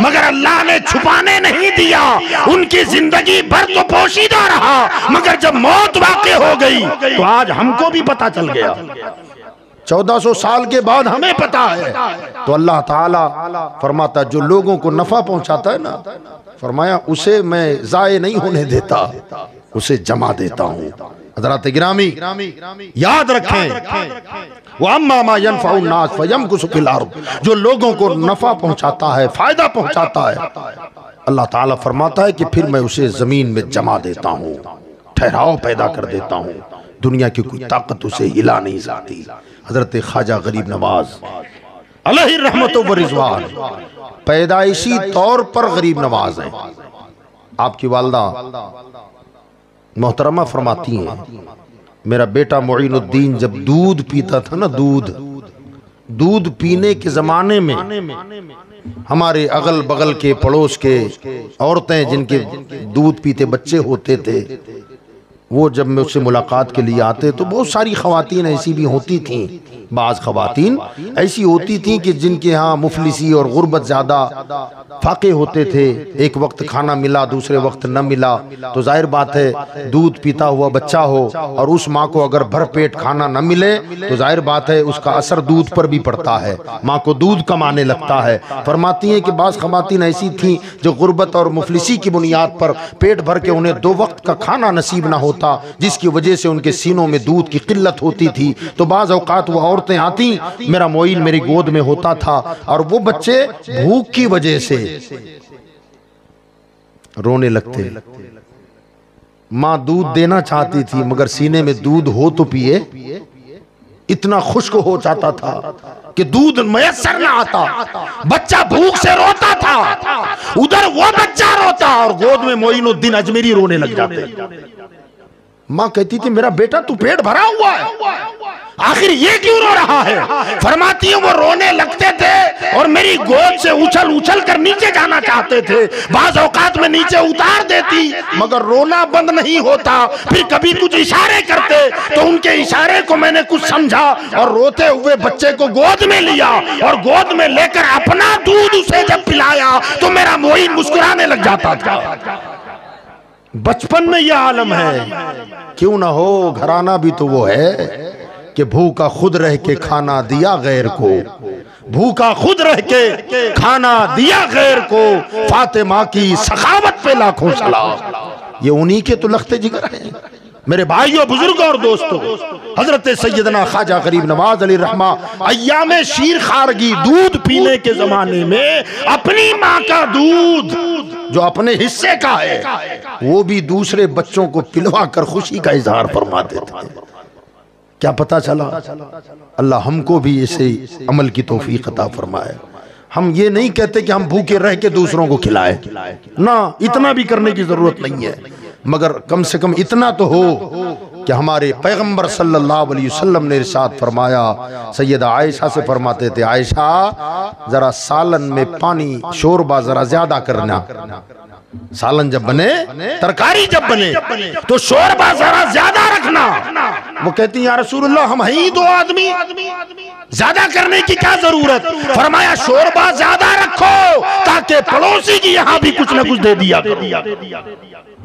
S1: मगर अल्लाह ने छुपाने नहीं दिया। उनकी जिंदगी भर तो पोशीदा रहा, मगर जब मौत वाक़ई हो गई तो आज हमको भी पता चल गया। 1400 साल के बाद हमें पता है। तो अल्लाह ताला फरमाता जो लोगों को नफा पहुंचाता है ना, फरमाया उसे मैं जाये नहीं होने देता, उसे जमा देता हूं। हज़रात गिरामी याद रखें, वो अम्मा मा यनफ़उ नास फयमकुसु फिल अर्द, जो लोगों को नफा पहुंचाता है, फायदा पहुंचाता है, अल्लाह ताला फरमाता है कि फिर मैं उसे जमीन में जमा देता हूं, ठहराव पैदा कर देता हूं। दुनिया की कोई ताकत उसे हिला नहीं सकती। हजरत ख्वाजा गरीब नवाज अलैहि रहमतु व रिज़वान पैदाइशी तौर पर गरीब नवाज हैं। आपकी वालदा मोहतरमा फरमाती हैं, मेरा बेटा मुईनुद्दीन जब दूध पीता था ना, दूध दूध पीने के ज़माने में हमारे अगल बगल के पड़ोस के औरतें जिनके दूध पीते बच्चे होते थे, वो जब मुझसे मुलाकात के लिए आते तो बहुत सारी ख़वातीन ऐसी भी होती थीं, बाज़ ख़वातीन ऐसी होती थीं कि जिनके यहाँ मुफलिसी और गुर्बत ज़्यादा फाके होते थे। एक वक्त खाना मिला, दूसरे वक्त न मिला, तो जाहिर बात है दूध पीता हुआ बच्चा हो और उस माँ को अगर भर पेट खाना न मिले तो जाहिर बात है उसका असर दूध पर भी पड़ता है, माँ को दूध कम आने लगता है। फरमाती हैं कि बाज़ ख़वातीन ऐसी थीं जो गुर्बत और मुफलिसी की बुनियाद पर पेट भर के उन्हें 2 वक्त का खाना नसीब न होता, जिसकी वजह से उनके सीनों में दूध की किल्लत होती थी। तो बाज़ औक़ात वो औरतें आती, मेरा मोइन मेरी गोद में होता था और वो बच्चे भूख की वजह से रोने लगते। माँ दूध देना चाहती थी मगर सीने में दूध हो तो पिए, इतना खुश्क हो जाता था कि दूध मयस्सर ना आता, बच्चा भूख से रोता था, उधर वो बच्चा रोता और गोद में मोइनुद्दीन अजमेरी रोने लग जाते। माँ कहती थी मेरा बेटा तू पेट भरा हुआ है, आखिर ये क्यों रो रहा है? फरमाती है वो रोने लगते थे और मेरी गोद से उछल उछल कर नीचे जाना चाहते थे, बाज़ औकात में नीचे उतार देती मगर रोना बंद नहीं होता। फिर कभी कुछ इशारे करते तो उनके इशारे को मैंने कुछ समझा और रोते हुए बच्चे को गोद में लिया और गोद में लेकर अपना दूध उसे जब पिलाया तो मेरा मोइन मुस्कुराने लग जाता था। बचपन में यह आलम है, क्यों ना हो घराना भी तो वो है कि भूखा खुद रह के खाना दिया गैर को, भूखा खुद रह के खाना दिया गैर को, फातिमा की सखावत पे लाखों सलाम। ये उन्हीं के तो लख्ते जिगर हैं। मेरे भाइयों, बुजुर्गों और दोस्तों, हजरत सैयदना ख्वाजा गरीब नवाज अली रहमा अय्यामे शीर खारगी दूध पीने के जमाने में अपनी माँ का दूध जो अपने हिस्से का है वो भी दूसरे बच्चों को पिलवा कर खुशी का इजहार फरमाते थे। क्या पता चला? अल्लाह हमको भी इसे अमल की तौफीक अता फरमाए। हम ये नहीं कहते कि हम भूखे रह के दूसरों को खिलाए ना, इतना भी करने की जरूरत नहीं है, मगर कम से कम इतना तो हो कि हमारे पैगंबर सल्लल्लाहु अलैहि वसल्लम ने इरशाद फरमाया, सैयदा आयशा से फरमाते थे, आयशा जरा सालन में पानी शोरबा जरा ज्यादा करना, सालन जब बने, तरकारी जब बने तो शोरबा जरा ज्यादा रखना। वो कहती या रसूलुल्लाह हम ही 2 आदमी, ज्यादा करने की क्या जरूरत? फरमाया शोरबा ज्यादा रखो ताकि पड़ोसी की यहां भी कुछ ना कुछ दे दिया।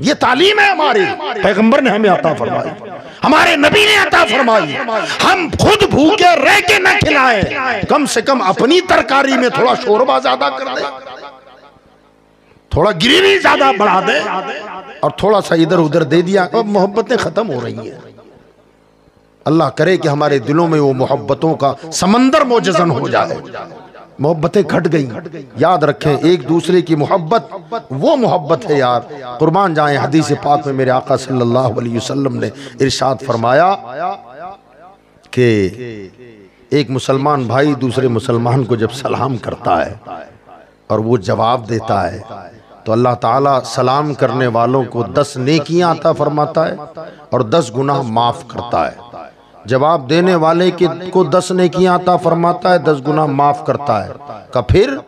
S1: ये तालीम है हमारी, पैगंबर ने हमें अता फरमाई, हमारे नबी ने अता फरमाई। हम खुद भूखे रह के न खिलाएं, कम से कम अपनी तरकारी में थोड़ा शोरबा ज्यादा कर दे, थोड़ा ग्रेवी ज्यादा बढ़ा दे और थोड़ा सा इधर उधर दे दिया। अब मोहब्बतें खत्म हो रही हैं। अल्लाह करे कि हमारे दिलों में वो मोहब्बतों का समंदर मोजज़न हो जाए। मोहब्बतें घट गई। याद रखें, एक दूसरे की मोहब्बत वो मोहब्बत है यार, कुर्बान जाएं। हदीस पाक में मेरे आका सल्लल्लाहु अलैहि वसल्लम ने इरशाद फरमाया कि एक मुसलमान भाई दूसरे मुसलमान को जब सलाम करता है और वो जवाब देता है तो अल्लाह ताला सलाम करने वालों को 10 नेकियां अता फरमाता है और 10 गुनाह माफ करता है। जवाब देने वाले को 10 नेकियां अता फरमाता है, 10 गुनाह माफ करता है। का फिर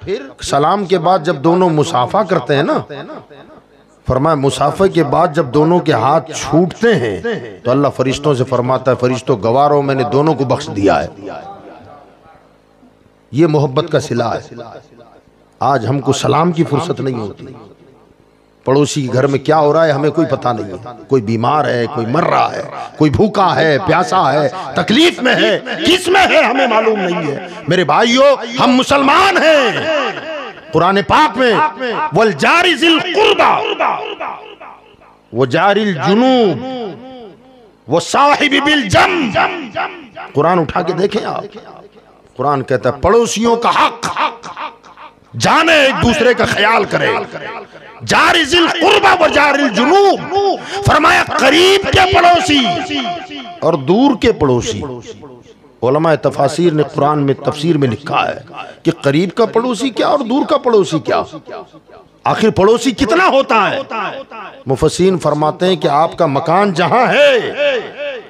S1: सलाम के बाद जब दोनों मुसाफा करते हैं ना, फरमाया मुसाफे के बाद जब दोनों के हाथ छूटते हैं तो अल्लाह फरिश्तों से फरमाता है, फरिश्तों गवारो मैंने दोनों को बख्श दिया है। ये मोहब्बत का सिला है। आज हमको सलाम की फुर्सत नहीं होती। पड़ोसी के घर में क्या हो रहा है हमें कोई पता नहीं है। कोई बीमार है, कोई मर रहा है, कोई भूखा है, प्यासा है, तकलीफ में है, किस में है हमें मालूम नहीं है। मेरे भाइयों, हम मुसलमान हैं। कुरान पाक में वल जारी जिल कुर्बा वो जारिल जुनूब वो साहिब बिल जम, कुरान उठा के देखें आप। कुरान कहता है पड़ोसियों का हक जाने, एक दूसरे का ख्याल करे। जारिजिल कुर्बा व जारिल जुनूब, फरमाया करीब के पड़ोसी और दूर के पड़ोसी। उलमाए तफासिर ने कुरान में तफसीर में लिखा है कि करीब का पड़ोसी क्या और दूर का पड़ोसी क्या, आखिर पड़ोसी कितना होता है। मुफस्सिरीन फरमाते हैं कि आपका मकान जहां है,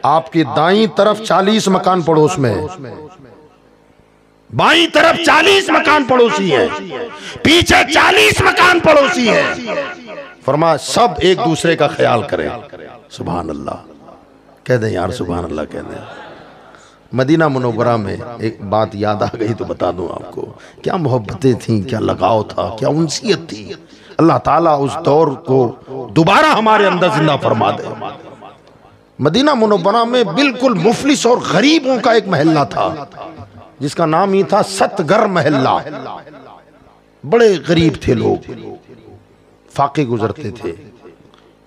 S1: आपके दाईं तरफ 40 मकान पड़ोस में है, बाईं तरफ 40 मकान पड़ोसी हैं, पीछे 40 मकान पड़ोसी हैं। फरमाया सब एक दूसरे का ख्याल करें। सुभान अल्लाह कह दें यार, सुभान अल्लाह कह दें। मदीना मुनव्वरा में एक बात याद आ गई तो बता दूं आपको, क्या मोहब्बतें थीं, क्या लगाव था, क्या उनसियत थी। अल्लाह ताला उस दौर को दोबारा हमारे अंदर जिंदा फरमा दे। मदीना मुनव्वरा में बिल्कुल मुफलिस और गरीबों का एक महल्ला था जिसका नाम ही था सतगर महल्ला। बड़े गरीब थे लोग, फाके गुजरते थे।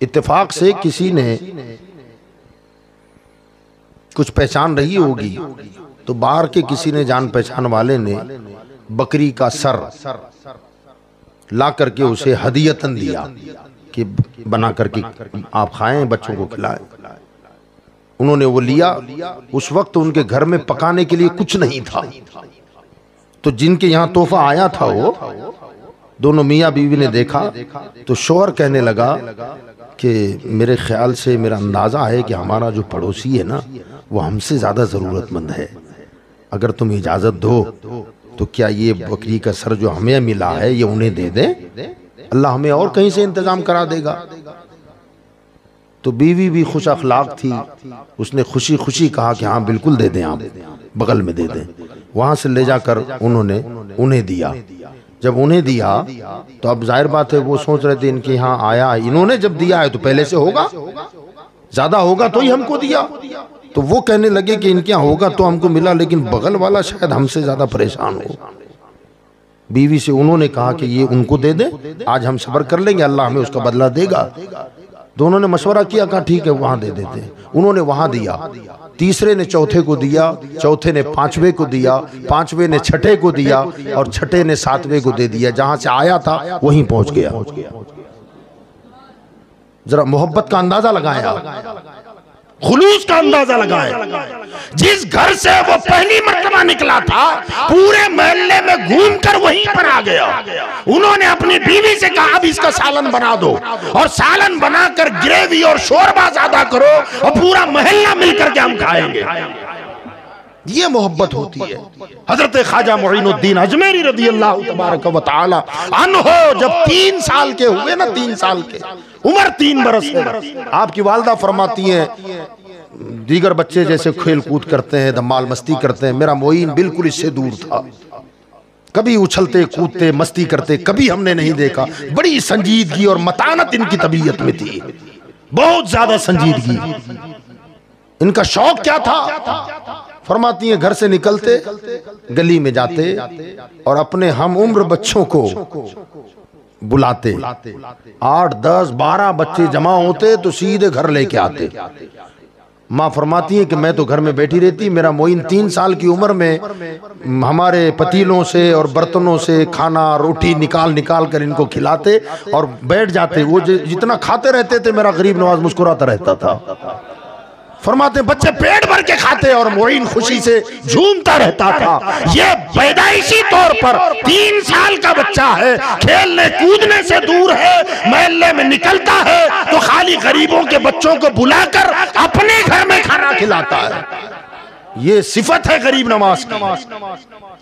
S1: इत्तेफाक से किसी ने कुछ पहचान रही होगी तो बाहर के किसी ने, जान पहचान वाले ने बकरी का सर ला करके उसे हदियतन दिया कि बना करके आप खाएं, बच्चों को खिलाएं। उन्होंने वो लिया। उस वक्त उनके घर में पकाने के लिए कुछ नहीं था, तो जिनके यहाँ तोहफा आया था वो दोनों मियाँ बीवी ने देखा तो शौहर कहने लगा कि मेरे ख्याल से, मेरा अंदाज़ा है कि हमारा जो पड़ोसी है ना वो हमसे ज़्यादा ज़रूरतमंद है। अगर तुम इजाज़त दो तो क्या ये बकरी का सर जो हमें मिला है ये उन्हें दे दें, अल्लाह हमें और कहीं से इंतज़ाम करा देगा। तो बीवी भी खुश अखलाक थी, उसने खुशी खुशी कहा कि हाँ बिल्कुल दे दें, आप बगल में दे दें। वहाँ से ले जाकर उन्होंने उन्हें दिया। जब उन्हें दिया तो अब जाहिर बात है वो सोच रहे थे इनके यहाँ आया, इन्होंने जब दिया है तो पहले से होगा, ज्यादा होगा तो ही हमको दिया। तो वो कहने लगे कि इनके यहाँ होगा तो हमको मिला, लेकिन बगल वाला शायद हमसे ज्यादा परेशान हो। बीवी से उन्होंने कहा कि ये उनको दे दे, आज हम सब्र कर लेंगे, अल्लाह हमें उसका बदला देगा। दोनों ने मशवरा किया, कहा ठीक है वहां दे देते हैं। उन्होंने वहां दिया, तीसरे ने चौथे को दिया, चौथे ने पांचवे को दिया, पांचवे ने छठे को दिया और छठे ने सातवें को दे दिया। जहां से आया था वहीं पहुंच गया। जरा मोहब्बत का अंदाजा लगाया, खुलूस का अंदाजा लगाया। जिस घर से वो पहली मर्तबा निकला था पूरे मोहल्ले में घूमकर वहीं पर आ गया। उन्होंने अपनी बीवी से कहा अब इसका सालन बना दो, और सालन बनाकर ग्रेवी और शोरबा ज्यादा करो और पूरा मोहल्ला मिलकर के हम खाएंगे। ये मोहब्बत होती है। हजरत ख्वाजा मोइनुद्दीन अजमेरी रज़ी अल्लाह तबारक व तआला अन्हो जब 3 साल के हुए ना, 3 साल के, उम्र 3 बरस है, आपकी वालदा फरमाती हैं दीगर बच्चे जैसे खेल कूद करते हैं, धमाल मस्ती करते हैं, मेरा मोइन बिल्कुल इससे दूर था। कभी उछलते कूदते मस्ती करते कभी हमने नहीं देखा। बड़ी संजीदगी और मतानत इनकी तबीयत में थी, बहुत ज्यादा संजीदगी। इनका शौक क्या था? फरमाती हैं घर से निकलते गली में जाते और अपने हम उम्र बच्चों को बुलाते, 8, 10, 12 बच्चे जमा होते तो सीधे घर लेके आते। माँ फरमाती है कि मैं तो घर में बैठी रहती, मेरा मोइन 3 साल की उम्र में हमारे पतीलों से और बर्तनों से खाना रोटी निकाल निकाल कर इनको खिलाते और बैठ जाते। वो जितना खाते रहते थे मेरा गरीब नवाज मुस्कुराता रहता था। फरमाते बच्चे पेट भर के खाते और मोइन खुशी से झूमता रहता था। ये पैदाइशी तौर पर 3 साल का बच्चा है, खेलने कूदने से दूर है, मोहल्ले में निकलता है तो खाली गरीबों के बच्चों को बुलाकर अपने घर में खाना खिलाता है। ये सिफत है गरीब नवाज की।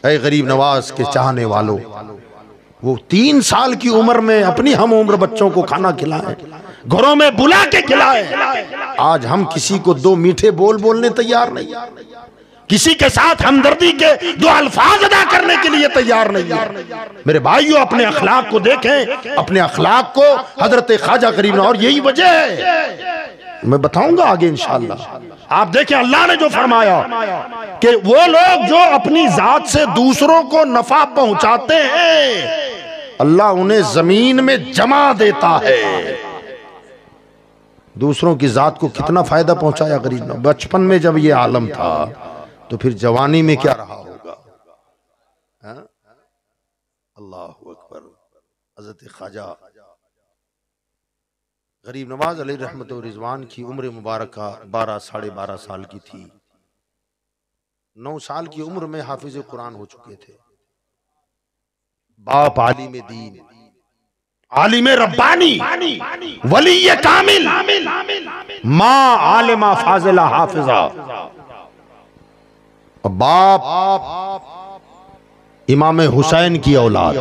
S1: ऐ गरीब नवाज के चाहने वालों, वो 3 साल की उम्र में अपनी हम उम्र बच्चों को खाना खिलाए, घरों में बुला के खिलाए। आज हम किसी को 2 मीठे बोल बोलने तैयार नहीं, किसी के साथ हमदर्दी के 2 अल्फाज अदा करने के लिए तैयार नहीं है। मेरे भाइयों अपने अखलाक को देखें, अपने अखलाक को हजरत ख्वाजा गरीब नवाज, और यही वजह है, मैं बताऊंगा आगे इंशाअल्लाह। आप देखें अल्लाह ने जो फरमाया कि वो लोग जो अपनी जात से दूसरों को नफा पहुंचाते हैं अल्लाह उन्हें जमीन में जमा देता है। दूसरों की जात को कितना फायदा पहुंचाया गरीब ने। बचपन में जब ये आलम था तो फिर जवानी में क्या रहा होगा। अल्लाहु अकबर। हज़रत ख्वाजा गरीब नवाज अलैहि रहमत व रिजवान की उम्र मुबारक 12 साढ़े 12 साल की थी। 9 साल की उम्र में हाफिज कुरान हो चुके थे। बाप आलिम दीन, आलिम रब्बानी, वली कामिल, माँ आलिमा फाजिला हाफिजा। बाप इमाम हुसैन की औलाद,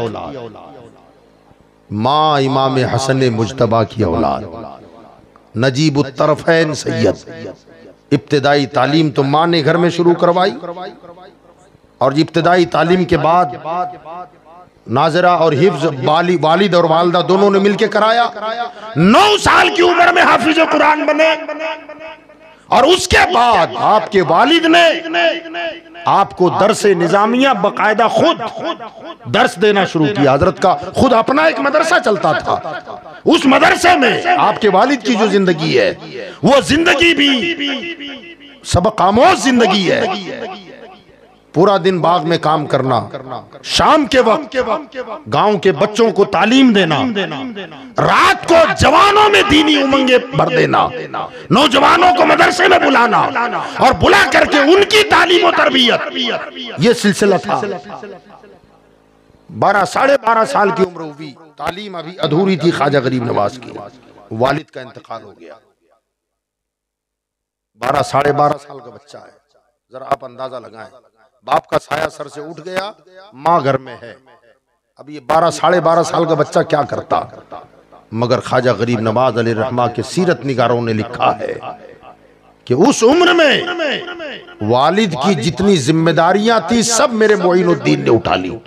S1: माँ इमाम हसन मुज्तबा की औलाद, नजीब उत-तरफ़ैन सैयद। इब्तिदाई तालीम तो माँ ने घर में शुरू करवाई और इब्तिदाई तालीम के बाद नाजरा और हिफ्ज वालिद और वालदा दोनों ने मिलकर कराया। 9 साल की उम्र में हाफिज कुरान बने और उसके बाद आपके वालिद ने आपको दर्स निजामिया बकायदा खुद दर्स देना शुरू किया। हजरत का खुद अपना एक मदरसा चलता था। उस मदरसे में आपके वालिद की जो जिंदगी है वो जिंदगी भी सबक आमोज जिंदगी है। पूरा दिन बाग में काम करना, शाम के वक्त गांव के बच्चों को तालीम देना, रात को जवानों में दीनी उमंगे भर देना, नौजवानों को मदरसे में बुलाना और बुला करके उनकी तालीम और तरबियत, ये सिलसिला था। 12 साढ़े 12 साल की उम्र हुई, तालीम अभी अधूरी थी ख्वाजा गरीब नवाज की। वालिद का इंतकाल हो गया। 12 साढ़े 12 साल का बच्चा है, जरा आप अंदाजा लगाएं। बाप का साया सर से उठ गया, माँ घर में है। अब ये 12 साढ़े 12 साल का बच्चा क्या करता? मगर ख्वाजा गरीब नवाज अलैहि रहमा के सीरत निगारों ने लिखा है कि उस उम्र में वालिद की जितनी जिम्मेदारियां थी सब मेरे मोइनुद्दीन ने उठा ली,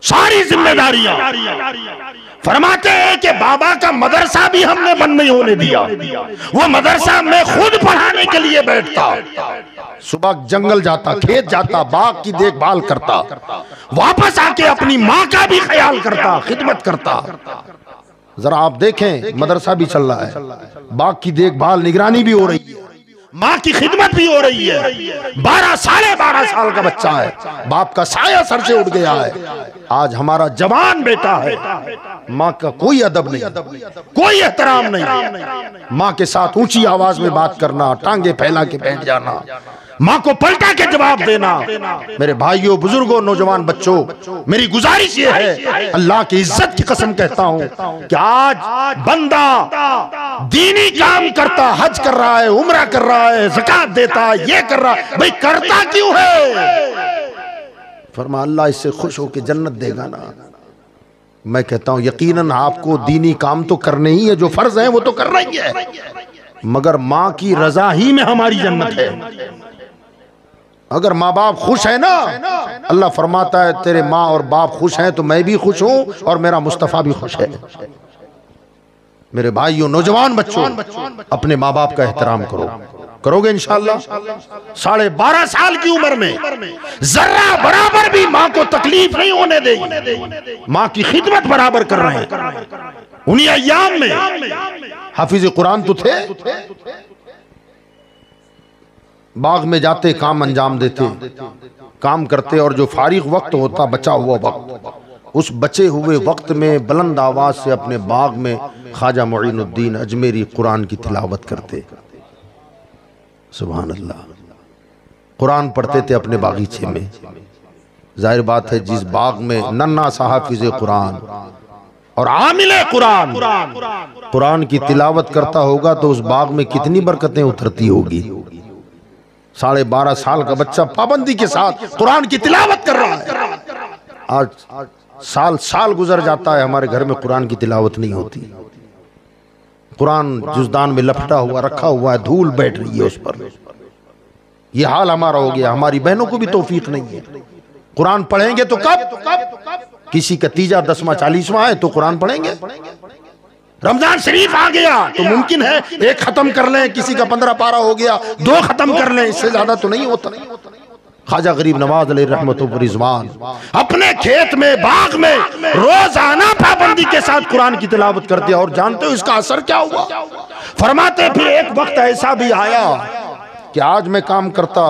S1: सारी जिम्मेदारियां। फरमाते हैं कि बाबा का मदरसा भी हमने बंद नहीं होने दिया। वो मदरसा में खुद पढ़ाने के लिए बैठता, सुबह जंगल जाता, खेत जाता, बाग की देखभाल करता, वापस आके अपनी माँ का भी ख्याल करता, खिदमत करता। जरा आप देखें, मदरसा भी चल रहा है, बाग की देखभाल निगरानी भी हो रही है, माँ की खिदमत भी हो रही है। 12 साढ़े 12 साल का बच्चा है, बाप का साया सर से उठ गया है। आज हमारा जवान बेटा है, माँ का कोई अदब नहीं, कोई एहतराम नहीं। माँ के साथ ऊंची आवाज में बात करना, टांगे फैला के बैठ जाना, माँ को पलटा के जवाब देना। मेरे भाइयों, बुजुर्गों, नौजवान बच्चों, मेरी गुजारिश ये है, अल्लाह की इज्जत की कसम कहता हूँ कि आज बंदा दीनी काम करता, हज कर रहा है, उम्रा कर रहा है, ज़कात देता है, ये कर रहा है, भाई करता क्यों है? फरमा अल्लाह इससे खुश होकर जन्नत देगा ना। मैं कहता हूँ यकीनन आपको दीनी काम तो करने ही है, जो फर्ज है वो तो कर रही है, मगर माँ की रजा ही में हमारी जन्नत है। अगर माँ बाप खुश है ना, अल्लाह फरमाता है तेरे माँ और बाप खुश हैं तो मैं भी खुश हूं और मेरा मुस्तफ़ा भी खुश है। मेरे भाइयों, नौजवान बच्चों, अपने माँ बाप का एहतराम करो, करोगे इंशाअल्लाह। 12.5 साल की उम्र में जर्रा बराबर भी माँ को तकलीफ नहीं होने देगी, माँ की खिदमत बराबर कर रहे हैं। उन्हीं अय्याम में हाफिज कुरान तो थे, बाग में जाते, काम अंजाम देते, काम करते और जो फारिग वक्त होता, बचा हुआ वक्त, उस बचे हुए वक्त में बुलंद आवाज से अपने बाग में ख्वाजा मुईनुद्दीन अजमेरी कुरान की तिलावत करते। सुभान अल्लाह। कुरान पढ़ते थे अपने बागीचे में। जाहिर बात है जिस बाग में नन्ना सा हाफिज कुरान और आमिले कुरान कुरान की तिलावत करता होगा तो उस बाग में कितनी बरकतें उतरती होगी। 12.5 साल का बच्चा पाबंदी के साथ कुरान की तिलावत कर रहा है। आज साल गुजर जाता है, हमारे घर में कुरान की तिलावत नहीं होती। कुरान जुज़दान में लपटा हुआ रखा हुआ है, धूल बैठ रही है उस पर। यह हाल हमारा हो गया। हमारी बहनों को भी तौफीक नहीं है। कुरान पढ़ेंगे तो कब? किसी का तीजा 10वां 40वां है तो कुरान पढ़ेंगे। रमजान शरीफ आ गया तो मुमकिन है एक खत्म कर लें, किसी का 15 पारा हो गया 2 खत्म कर लें, इससे ज्यादा तो नहीं होता। ख्वाजा गरीब नवाज अलैहि रहमतुल्लाह व रिज़वान अपने खेत में, बाग में रोजाना पाबंदी के साथ कुरान की तिलावत करते। और जानते हो इसका असर क्या हुआ? फरमाते फिर एक वक्त ऐसा भी आया कि आज मैं काम करता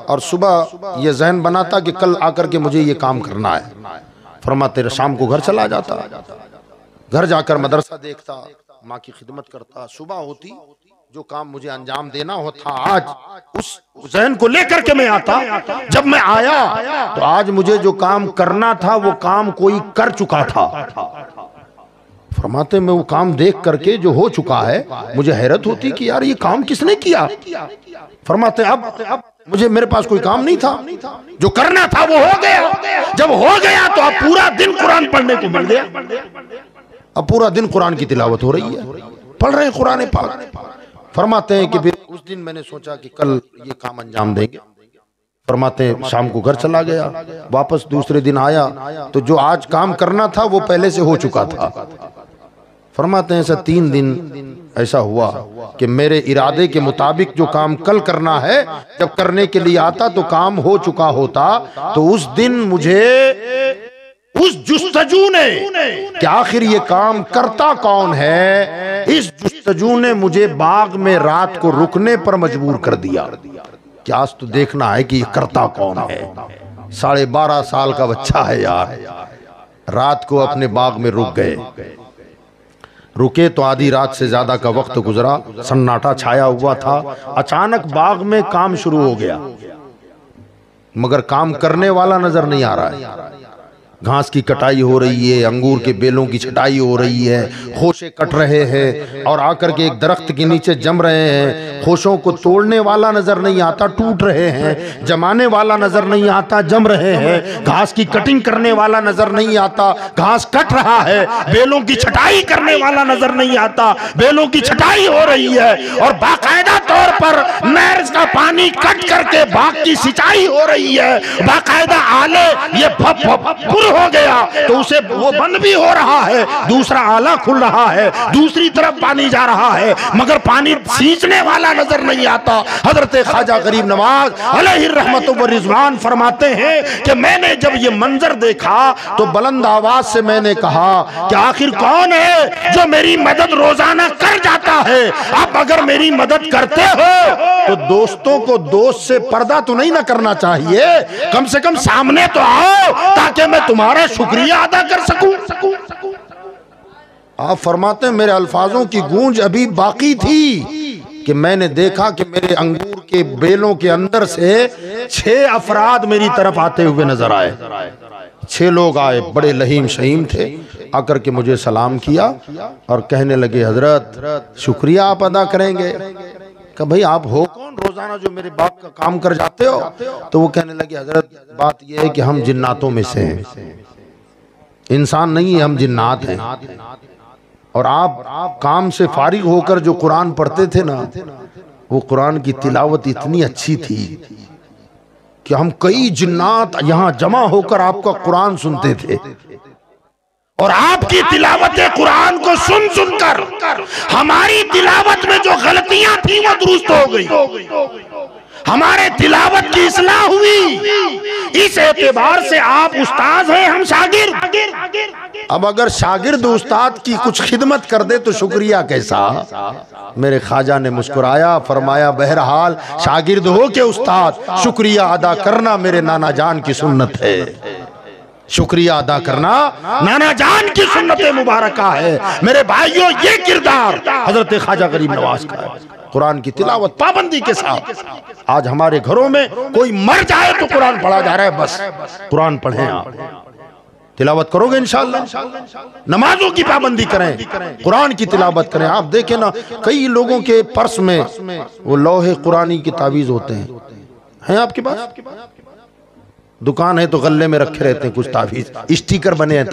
S1: और सुबह ये जहन बनाता कि कल आकर के मुझे ये काम करना है। फरमाते शाम को घर चला जाता, घर जाकर मदरसा देखता, माँ की खिदमत करता। सुबह होती जो काम मुझे अंजाम देना होता, आज उस जहन को लेकर के मैं आता। जब मैं आया तो आज मुझे जो काम करना था वो काम कोई कर चुका था। फरमाते मैं वो काम देख करके जो हो चुका है मुझे हैरत होती कि यार ये काम किसने किया। फरमाते अब मुझे मेरे पास कोई काम नहीं था, जो करना था वो हो गया। जब हो गया तो अब पूरा दिन कुरान पढ़ने को मिल गया। अब पूरा दिन कुरान की तिलावत हो रही है, पढ़ रहे हैं कुरान पाक। फरमाते हैं कि फिर उस दिन मैंने सोचा कि कल ये काम अंजाम देंगे। फरमाते हैं शाम को घर चला गया, वापस दूसरे दिन आया तो जो आज काम करना था वो पहले से हो चुका था। फरमाते हैं ऐसा 3 दिन ऐसा हुआ कि मेरे इरादे के मुताबिक जो काम कल करना है जब करने के लिए आता तो काम हो चुका होता। तो उस दिन मुझे उस जुस्तजू ने कि आखिर ये काम करता कौन है, इस जुस्तजू ने मुझे बाग में रात को रुकने पर मजबूर कर दिया कि आज तो देखना है कि ये करता कौन है। 12.5 साल का बच्चा है यार। रात को अपने बाग में रुक गए। रुके तो आधी रात से ज्यादा का वक्त गुजरा, सन्नाटा छाया हुआ था। अचानक बाग में काम शुरू हो गया, मगर काम करने वाला नजर नहीं आ रहा है। घास की कटाई हो रही है, अंगूर के बेलों की छटाई हो रही है, खोशे कट रहे हैं और आकर के एक दरख्त के नीचे जम रहे हैं। खोशों को तोड़ने वाला नजर नहीं आता, टूट रहे हैं। जमाने वाला नजर नहीं आता, जम रहे हैं। घास की कटिंग करने वाला नजर नहीं आता, घास कट रहा है। बेलों की छटाई करने वाला नजर नहीं आता, बेलों की छटाई हो रही है। और बाकायदा तौर पर नहर का पानी कट करके बाग की सिंचाई हो रही है। बाकायदा आले ये भप हो गया तो उसे वो बंद भी हो रहा है, दूसरा आला खुल रहा है, दूसरी तरफ पानी जा रहा है, मगर पानी सींचने वाला नजर नहीं आता। हजरत ख्वाजा गरीब नवाज अलैहि रहमत व रिजवान फरमाते हैं कि मैंने जब ये मंजर देखा तो बुलंद आवाज से मैंने कहा कि आखिर कौन है जो मेरी मदद रोजाना कर जाता है। आप अगर मेरी मदद करते हो तो दोस्तों को दोस्त से पर्दा तो नहीं ना करना चाहिए, कम से कम सामने तो आओ ताकि मैं तुम्हारा शुक्रिया अदा कर सकूं। आप फरमाते हैं मेरे अल्फाजों की गूंज अभी बाकी थी कि मैंने देखा कि मेरे अंगूर के बेलों के अंदर से 6 अफराद मेरी तरफ आते हुए नजर आए। 6 लोग आए, बड़े लहीम शहीम थे। आकर के मुझे सलाम किया और कहने लगे हजरत शुक्रिया आप अदा करेंगे। कि भाई आप हो कौन रोजाना जो मेरे बाप का काम कर जाते हो? तो वो कहने लगे हजरत बात यह है कि हम जिन्नातों में से हैं, इंसान नहीं है, हम जिन्नात हैं। और आप काम से फारिग होकर जो कुरान पढ़ते थे ना, वो कुरान की तिलावत इतनी अच्छी थी कि हम कई जिन्नात यहाँ जमा होकर आपका कुरान सुनते थे। और आपकी तिलावत कुरान को सुन सुनकर हमारी तिलावत में जो गलतियां थी वो दुरुस्त हो गई, हमारे तिलावत की इस्लाह हुई। इस एतबार से आप उस्ताद हैं, हम शागिर्द। अब अगर शागिर्द उस्ताद की कुछ खिदमत कर दे तो शुक्रिया कैसा। मेरे ख्वाजा ने मुस्कुराया, फरमाया बहरहाल शागिर्द हो के उस्ताद शुक्रिया अदा करना मेरे नाना जान की सुन्नत है। शुक्रिया अदा करना नाना जान की सुन्नत मुबारका है। मेरे भाइयों ये किरदार हजरत ख्वाजा गरीब नवाज का है। कुरान की तिलावत पाबंदी के साथ। आज हमारे घरों में कोई मर जाए तो कुरान पढ़ा जा रहा है, बस कुरान पढ़ें। आप तिलावत करोगे इंशाअल्लाह। नमाजों की पाबंदी करें, कुरान की तिलावत करें। आप देखें ना, कई लोगों के पर्स में वो लौहे कुरानी की तावीज होते हैं आपके पास? दुकान है तो गल्ले में रखे रहते हैं कुछ तावीज, स्टिकर बने हैं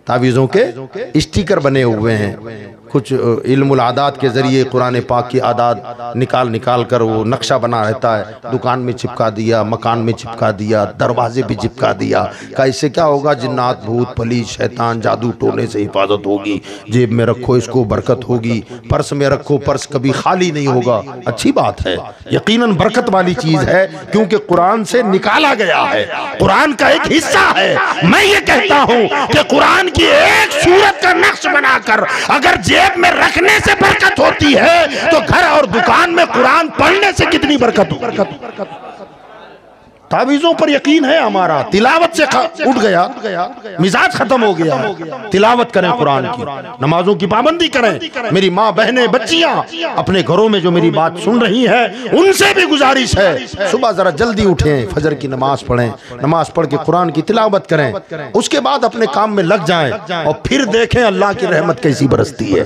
S1: तावीज़ों के स्टिकर बने हुए हैं। कुछ इल्मुल आदात के जरिए कुरान पाक की आदात निकाल कर वो नक्शा बना रहता है, दुकान में चिपका दिया, मकान में चिपका दिया, दरवाजे भी चिपका दिया। का इससे क्या होगा? जिन्नात भूत पलीत शैतान जादू टोने से हिफाजत होगी। जेब में रखो इसको बरकत होगी, पर्स में रखो पर्स कभी खाली नहीं होगा। अच्छी बात है, यकीनन बरकत वाली चीज है क्योंकि कुरान से निकाला गया है, कुरान का एक हिस्सा है। मैं ये कहता हूँ कि कुरान की एक सूरत का नक्श बनाकर अगर जेब में रखने से बरकत होती है तो घर और दुकान में कुरान पढ़ने से कितनी बरकत हो। तावीज़ों पर यकीन है हमारा, तिलावत से उठ गया, मिजाज खत्म हो गया। तिलावत करें कुरान की, नमाजों की पाबंदी करें। मेरी माँ बहनें बच्चियां अपने घरों में जो मेरी बात सुन रही हैं उनसे भी गुजारिश है सुबह जरा जल्दी उठें, फजर की नमाज पढ़ें, नमाज पढ़ के कुरान की तिलावत करें, उसके बाद अपने काम में लग जाएं और फिर देखें अल्लाह की रहमत कैसी बरसती है।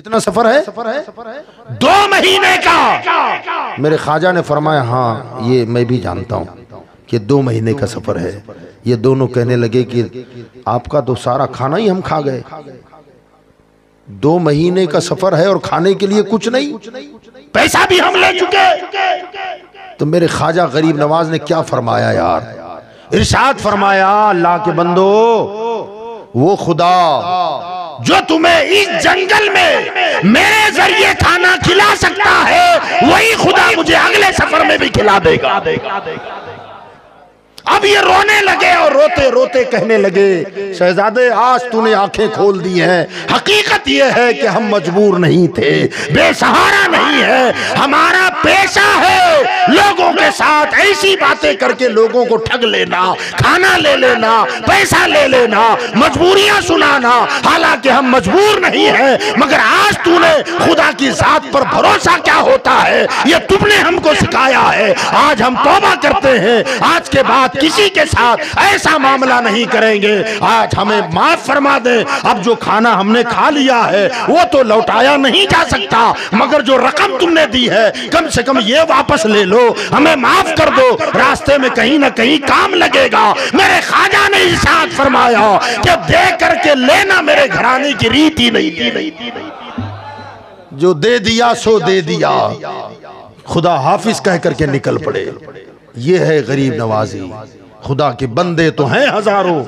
S1: कितना सफर है? 2 महीने का। मेरे ख्वाजा ने फरमाया हाँ ये मैं भी जानता हूँ कि 2 महीने का सफर है। ये दोनों कहने लगे कि आपका तो सारा खाना ही हम खा गए। 2 महीने का सफर है और खाने के लिए कुछ नहीं, पैसा भी हम ले चुके। तो मेरे ख्वाजा गरीब नवाज ने क्या फरमाया यार, इरशाद फरमाया अल्लाह के बंदो, वो खुदा जो तुम्हें इस जंगल में मेरे जरिए खाना खिला सकता है, वही खुदा मुझे अगले सफर में भी खिला देगा। अब ये रोने लगे और रोते रोते कहने लगे शहजादे आज तूने आंखें खोल दी हैं। हकीकत ये है कि हम मजबूर नहीं थे, बेसहारा नहीं है। हमारा पेशा है लोगों के साथ ऐसी बातें करके लोगों को ठग लेना, खाना ले लेना, पैसा ले लेना, मजबूरियां सुनाना। हालांकि हम मजबूर नहीं है, मगर आज तूने खुदा की जात पर भरोसा क्या होता है ये तुमने हमको सिखाया है। आज हम तौबा करते हैं, आज के बाद किसी के साथ ऐसा मामला नहीं करेंगे। आज हमें माफ फरमा दे। अब जो खाना हमने खा लिया है वो तो लौटाया नहीं जा सकता, मगर जो रकम तुमने दी है कम से कम ये वापस ले लो, हमें माफ कर दो, रास्ते में कहीं ना कहीं काम लगेगा। मेरे ख्वाजा ने इरशाद फरमाया कि दे करके लेना मेरे घराने की रीति नहीं थी। जो दे दिया सो दे दिया, खुदा हाफिज कह करके निकल पड़े। ये है गरीब नवाजी। खुदा के बंदे तो हैं हजारों,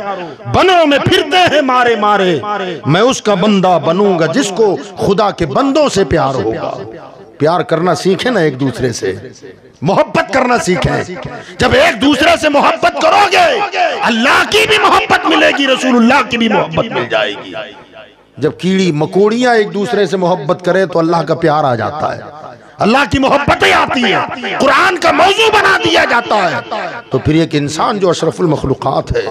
S1: बनों में फिरते हैं मारे मारे। मैं उसका बंदा बनूंगा जिसको खुदा के बंदों से प्यार होगा। प्यार करना सीखें ना, एक दूसरे से मोहब्बत करना सीखें। जब एक दूसरे से मोहब्बत करोगे अल्लाह की भी मोहब्बत मिलेगी, रसूलुल्लाह की भी मोहब्बत मिल जाएगी। जब कीड़ी मकोड़ियां एक दूसरे से मोहब्बत करें तो अल्लाह का प्यार आ जाता है, अल्लाह की मोहब्बतें आती हैं, कुरान का मौजू बना दिया जाता है। तो फिर एक इंसान जो अशरफुल मखलूकात है,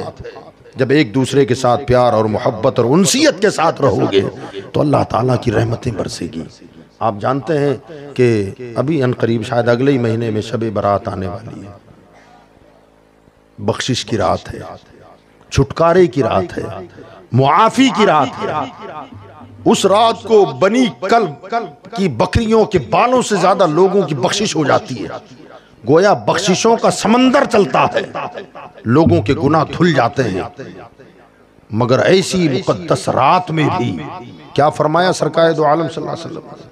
S1: जब एक दूसरे के साथ प्यार और मोहब्बत और उनसियत के साथ रहोगे तो अल्लाह ताला की रहमतें बरसेगी। आप जानते हैं कि अभी अनकरीब शायद अगले ही महीने में शब बारात आने वाली है। बख्शिश की रात है, छुटकारे की रात है, मुआफी की रात है। उस रात को बनी कल्ब की बकरियों के बालों से ज्यादा लोगों की बख्शिश हो जाती है। गोया बख्शिशों का समंदर चलता है, लोगों के गुनाह धुल जाते हैं। मगर ऐसी मुकद्दस रात में भी क्या फरमाया सरकार दो आलम सल्लल्लाहु अलैहि वसल्लम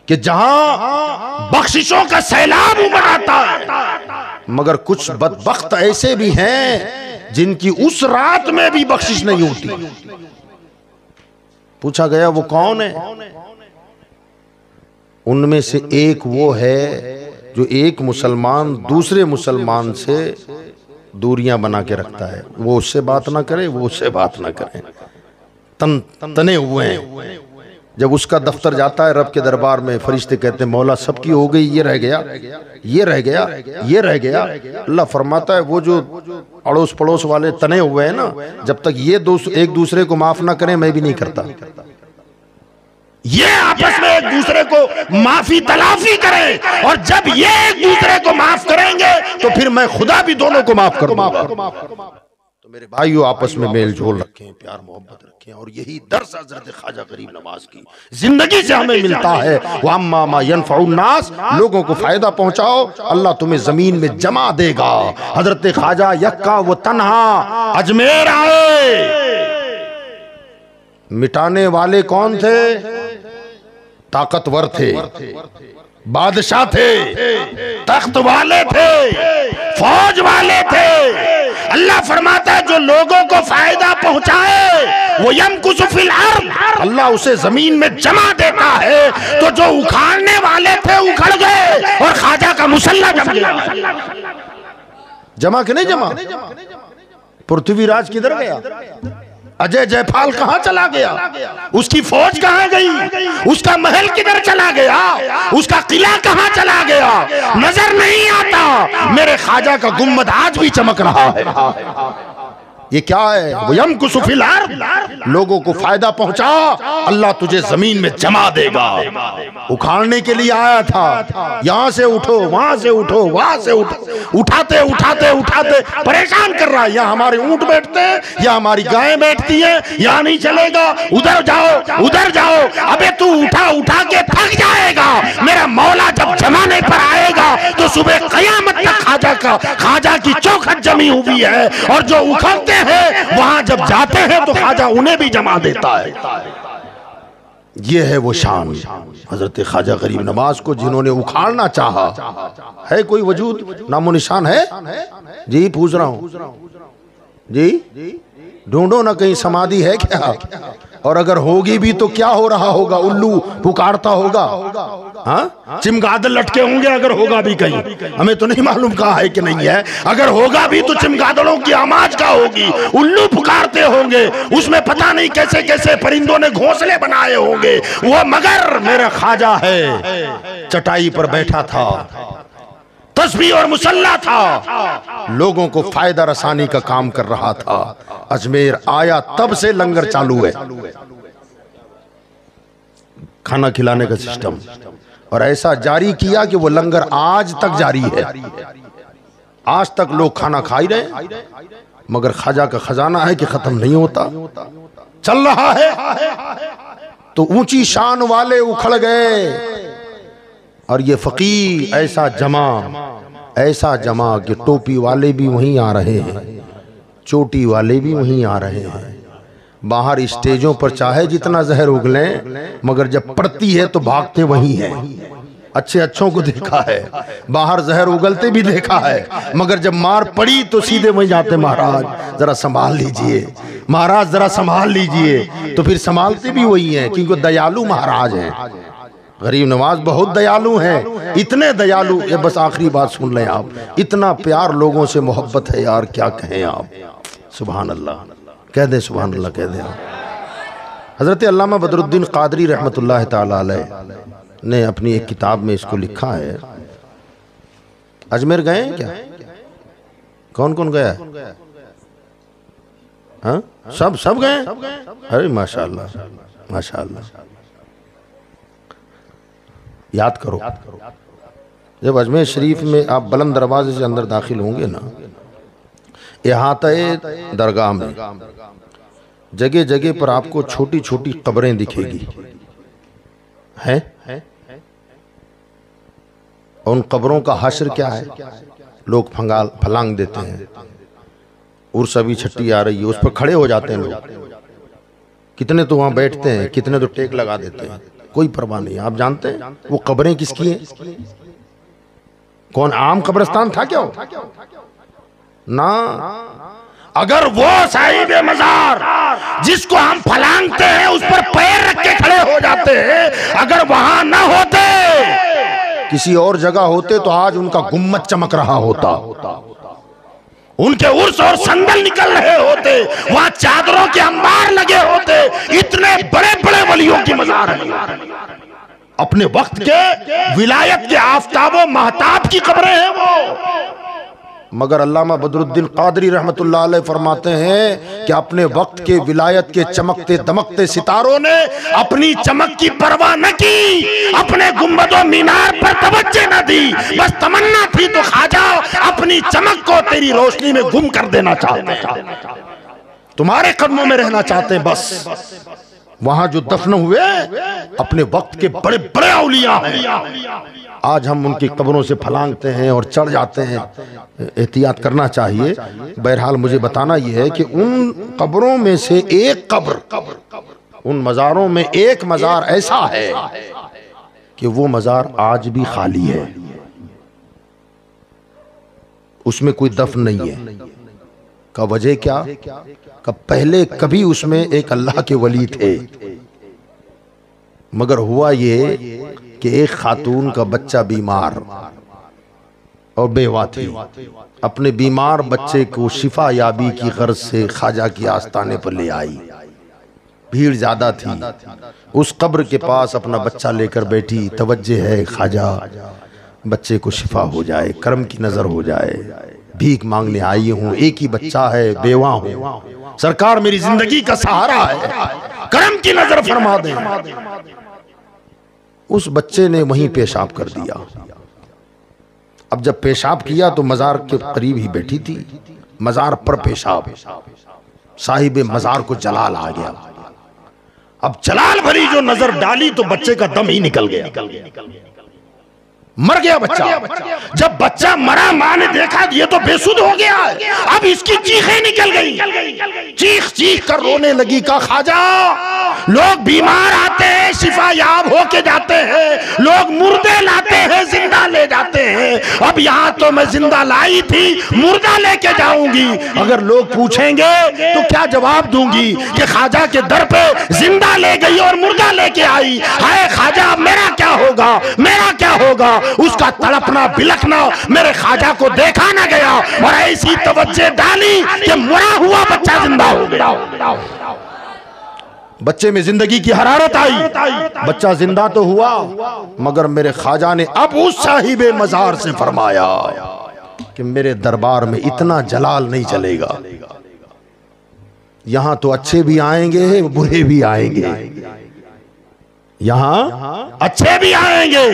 S1: कि जहां बख्शिशों का सैलाब उमड़ आता है, मगर कुछ बदबख्त ऐसे भी हैं जिनकी उस रात में भी बख्शिश नहीं होती। पूछा गया वो कौन है? उनमें से एक वो है जो एक मुसलमान दूसरे मुसलमान से दूरियां बना के रखता है। वो उससे बात ना करे, वो उससे बात ना करे, तने हुए हैं। जब उसका दफ्तर जाता है रब के दरबार में, फरिश्ते कहते हैं मौला सबकी हो गई, ये रह गया, ये रह गया, ये रह गया। अल्लाह फरमाता है वो जो अड़ोस पड़ोस वाले तने हुए हैं ना, जब तक ये एक दूसरे को माफ ना करें मैं भी नहीं करता। ये आपस में एक दूसरे को माफी तलाफी करें, और जब ये एक दूसरे को माफ करेंगे तो फिर मैं खुदा भी दोनों को माफ करूंगा। तो मेरे भाइयों आपस में मेल जोल रखें, प्यार मोहब्बत रखें, और यही दर्स हजरत ख्वाजा गरीब नवाज की जिंदगी से हमें मिलता है। वअम्मा मा यनफउन नास, लोगों को फायदा पहुंचाओ, अल्लाह तुम्हें जमीन में जमा देगा। हजरत ख्वाजा यक्का वो तन्हा अजमेर आए। मिटाने वाले कौन थे? ताकतवर थे, बादशाह थे, तख्त वाले थे, फौज वाले थे। अल्लाह फरमाता है जो लोगों को फायदा पहुंचाए वो यमकुसु फिल अर्द, अल्लाह उसे जमीन में जमा देता है। तो जो उखाड़ने वाले थे उखड़ गए और ख्वाजा का मुसल्ला जम गया। जमा के नहीं जमा? पृथ्वीराज किधर गया? अजय जयपाल कहां चला गया? उसकी फौज कहां गई? उसका महल किधर चला गया? उसका किला कहां चला गया? नजर नहीं आता। मेरे ख्वाजा का गुम्बद आज भी चमक रहा है। ये क्या है? वो यमकुसु फिल अर्द, लोगों को फायदा पहुंचा, अल्लाह तुझे जमीन में जमा देगा। उखाड़ने के लिए आया था, यहां से उठो, वहां से उठो, वहां से उठो, उठाते उठाते उठाते परेशान कर रहा है। यहाँ हमारे ऊंट बैठते हैं, या हमारी गायें बैठती हैं, यहाँ नहीं चलेगा, उधर जाओ उधर जाओ। अबे तू उठा उठा के थक जाएगा। मेरा मौला जब जमाने पर आएगा तो सुबह कयामत तक खाजा की चौखट जमी हुई है, और जो उखड़ते हैं वहां जब जाते हैं तो खाजा उन्हें भी जमा देता है। ये है वो शान हजरत ख्वाजा गरीब नवाज को, जिन्होंने उखाड़ना चाहा। है कोई वजूद, नामो निशान है? जी पूछ रहा हूं जी, ढूंढो ना कहीं समाधि है क्या? और अगर होगी भी तो क्या हो रहा होगा? उल्लू पुकारता होगा, हाँ, चिमगादड़ लटके होंगे अगर होगा भी कहीं। हमें तो नहीं मालूम कहाँ है कि नहीं है। अगर होगा भी तो चिमगादड़ों की आवाज क्या होगी? उल्लू पुकारते होंगे, उसमें पता नहीं कैसे कैसे परिंदों ने घोंसले बनाए होंगे। वो मगर मेरा ख्वाजा है, चटाई पर बैठा था, तस्बीह और मुसल्ला था, लोगों को फायदा रसानी का काम कर रहा था। अजमेर आया तब से लंगर चालू है, खाना खिलाने का सिस्टम, और ऐसा जारी किया कि वो लंगर आज तक जारी है। आज तक लोग खाना खा ही रहे, मगर ख्वाजा का खजाना है कि खत्म नहीं होता, चल रहा है। तो ऊंची शान वाले उखड़ गए, और ये फकीर ऐसा जमा कि टोपी वाले भी वहीं आ रहे हैं, चोटी वाले भी वहीं आ रहे हैं। बाहर स्टेजों पर चाहे जितना जहर उगले, मगर जब पड़ती है तो भागते वहीं हैं। अच्छे अच्छों को देखा है, बाहर जहर उगलते भी देखा है, मगर जब मार पड़ी तो सीधे वहीं जाते, महाराज जरा संभाल लीजिए, महाराज जरा संभाल लीजिए। तो फिर संभालते भी वही हैं, क्योंकि दयालु महाराज हैं। गरीब नवाज बहुत दयालु हैं, इतने दयालु, ये बस आखिरी बात सुन लें आप, इतना प्यार लोगों से मोहब्बत है यार, क्या कहें आप। सुभान अल्लाह कह दें, सुभान अल्लाह कह दें आप। हजरत अल्लामा बदरुद्दीन कादरी रहमतुल्लाह ताला अलैह ने अपनी एक किताब में इसको लिखा है। अजमेर गए हैं क्या? कौन कौन गया? हाँ, सब गए? अरे माशाअल्लाह माशाअल्लाह। याद करो, जब अजमेर शरीफ में आप बुलंद दरवाजे से अंदर दाखिल होंगे ना, इहाते दरगाह में जगह जगह पर आपको छोटी छोटी कब्रें दिखेगी, हैं? और उन कब्रों का हश्र क्या है? लोग फलांग देते हैं, उर्स अभी छठी आ रही है, उस पर खड़े हो जाते हैं लोग। कितने तो वहां बैठते हैं, कितने तो टेक लगा देते हैं, कोई परवाह नहीं। आप जानते हैं वो कब्रें किसकी हैं? कौन आम कब्रिस्तान था क्या? ना, अगर वो साहिब मजार जिसको हम फलांगते हैं उस पर पैर रख के खड़े हो जाते हैं, अगर वहां ना होते, किसी और जगह होते तो आज उनका गुम्मद चमक रहा होता, उनके उर्स और संदल निकल रहे होते, वहां चादरों के अंबार लगे होते। इतने बड़े बड़े वलियों की मजार है, अपने वक्त के विलायत के आफताबो महताब की कब्रें हैं वो। मगर अल्लामा बदरुद्दीन कादरी रहमतुल्लाह अलैह फरमाते हैं कि अपने वक्त के विलायत के चमकते दमकते सितारों ने अपनी चमक की परवाह न की, अपने गुंबदों मीनार पर तवज्जो न दी, बस तमन्ना थी तो ख्वाजा अपनी चमक को तेरी रोशनी में गुम कर देना चाहते हैं, तुम्हारे कदमों में रहना चाहते हैं। बस वहां जो दफन हुए अपने वक्त के बड़े बड़े औलिया हैं, आज हम उनकी कब्रों से फलांगते हैं और चढ़ जाते हैं। एहतियात करना चाहिए। बहरहाल मुझे बताना यह है कि उन कब्रों में से एक कब्र, उन मज़ारों में एक मज़ार ऐसा है कि वो मज़ार आज भी खाली है, उसमें कोई दफन नहीं है। का वजह क्या? का पहले कभी उसमें एक अल्लाह के वली थे, मगर हुआ ये कि एक खातून का बच्चा बीमार और बेवा थी, अपने बीमार बच्चे को शिफा याबी की गर्ज से ख्वाजा की आस्ताने पर ले आई। भीड़ ज्यादा थी, उस कब्र के पास अपना बच्चा लेकर बैठी, तवज्जो है ख्वाजा बच्चे को शिफा हो जाए, करम की नजर हो जाए। भीख मांगने आई हूं, एक ही बच्चा है, बेवा हूं, सरकार मेरी जिंदगी का सहारा है, करम की नजर फरमा दें। उस बच्चे ने वहीं पेशाब कर दिया। अब जब पेशाब किया तो मजार के करीब ही बैठी थी, मजार पर पेशाब, साहिब मजार को जलाल आ गया। अब जलाल भरी जो नजर डाली तो बच्चे का दम ही निकल गया, मर गया बच्चा। जब बच्चा मरा, मां ने देखा ये तो बेसुध हो गया है। अब इसकी चीखें निकल गई, चीख चीख कर रोने लगी। का ख्वाजा, लोग बीमार आते हैं, शिफा याब होके जाते हैं, लोग मुर्दे लाते हैं, जिंदा ले जाते हैं। अब यहाँ तो मैं जिंदा लाई थी, मुर्दा लेके जाऊंगी। अगर लोग पूछेंगे तो क्या जवाब दूंगी कि ख्वाजा के दर पे जिंदा ले गई और मुर्दा लेके आई। हाय ख्वाजा, मेरा क्या होगा, मेरा क्या होगा। उसका तड़पना बिलखना मेरे ख्वाजा को देखा ना गया और ऐसी तवज्जो डाली कि मरा हुआ बच्चा जिंदा हो गया। बच्चे में जिंदगी की हरारत आई, बच्चा जिंदा तो हुआ, मगर मेरे ख्वाजा ने अब उस साहिबे मजार से फरमाया कि मेरे दरबार में इतना जलाल नहीं चलेगा। यहां तो अच्छे भी आएंगे, बुरे भी आएंगे, यहाँ अच्छे भी आएंगे,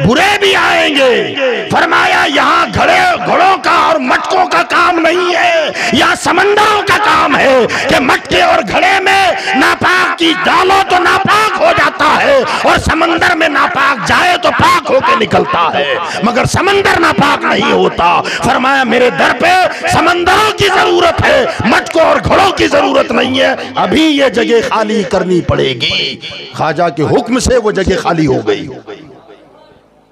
S1: बुरे भी आएंगे। फरमाया यहाँ घड़ों का और मटकों का काम नहीं है, यहाँ समंदरों का काम है कि मटके और घड़े में नापाक की डालो तो नापाक हो जाता है, और समंदर में नापाक जाए तो पाक होके निकलता है, मगर समंदर नापाक नहीं होता। फरमाया मेरे दर पे समंदरों की जरूरत है, मटकों और घड़ों की जरूरत नहीं है। अभी ये जगह खाली करनी पड़ेगी। ख्वाजा के हुक्म से वो जगह खाली हो गई।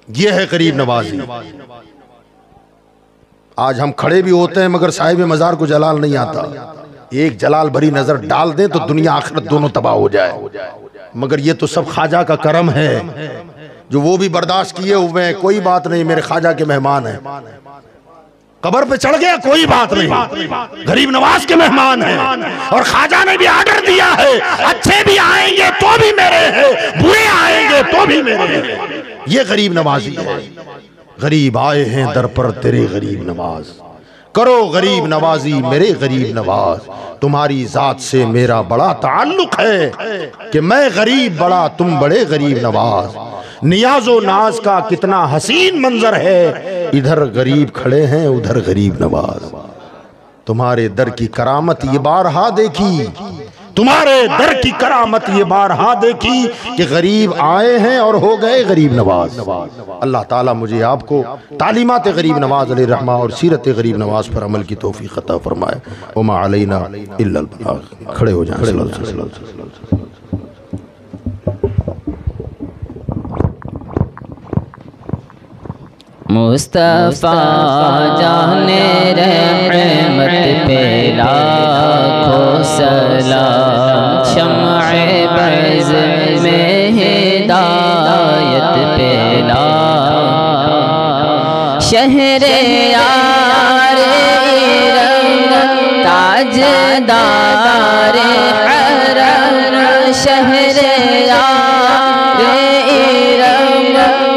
S1: ये है गरीब नवाजी। आज हम खड़े भी होते हैं मगर साहिब मजार को जलाल नहीं आता। एक जलाल भरी नजर डाल दें तो दुनिया आखिरत दोनों तबाह हो जाए। मगर ये तो सब ख्वाजा का करम है जो वो भी बर्दाश्त किए हुए हैं। कोई बात नहीं, मेरे ख्वाजा के मेहमान हैं। कब्र पे चढ़ गया, कोई बात नहीं, गरीब नवाज के मेहमान हैं। और ख्वाजा ने भी आर्डर दिया है, अच्छे भी आएंगे तो भी मेरे हैं, बुरे आएंगे तो भी मेरे हैं। ये गरीब नवाजी है। गरीब आए हैं दर पर तेरे गरीब नवाज, करो गरीब नवाजी मेरे गरीब नवाज। तुम्हारी जात से मेरा बड़ा ताल्लुक है कि मैं गरीब बड़ा, तुम बड़े गरीब नवाज। नियाजो नाज का कितना हसीन मंजर है, इधर गरीब खड़े हैं उधर गरीब नवाज। तुम्हारे दर की करामत ये बारहा देखी, तुम्हारे दर की करामत ये बारहा देखी कि गरीब आए हैं और हो गए गरीब नवाज। अल्लाह ताला मुझे आपको तालीमात गरीब नवाज अलैहिर्रहमा और सीरत गरीब नवाज पर अमल की तौफीक अता फरमाए। वमा अलैना इल्लल बलाग। खड़े हो जाएं।
S2: मुस्तफा जाने रहमत पे लाखों सलाम, शम्अ बज़ में हिदायत पे लाम, शहरे यारे ताजदारे हरम, शहरे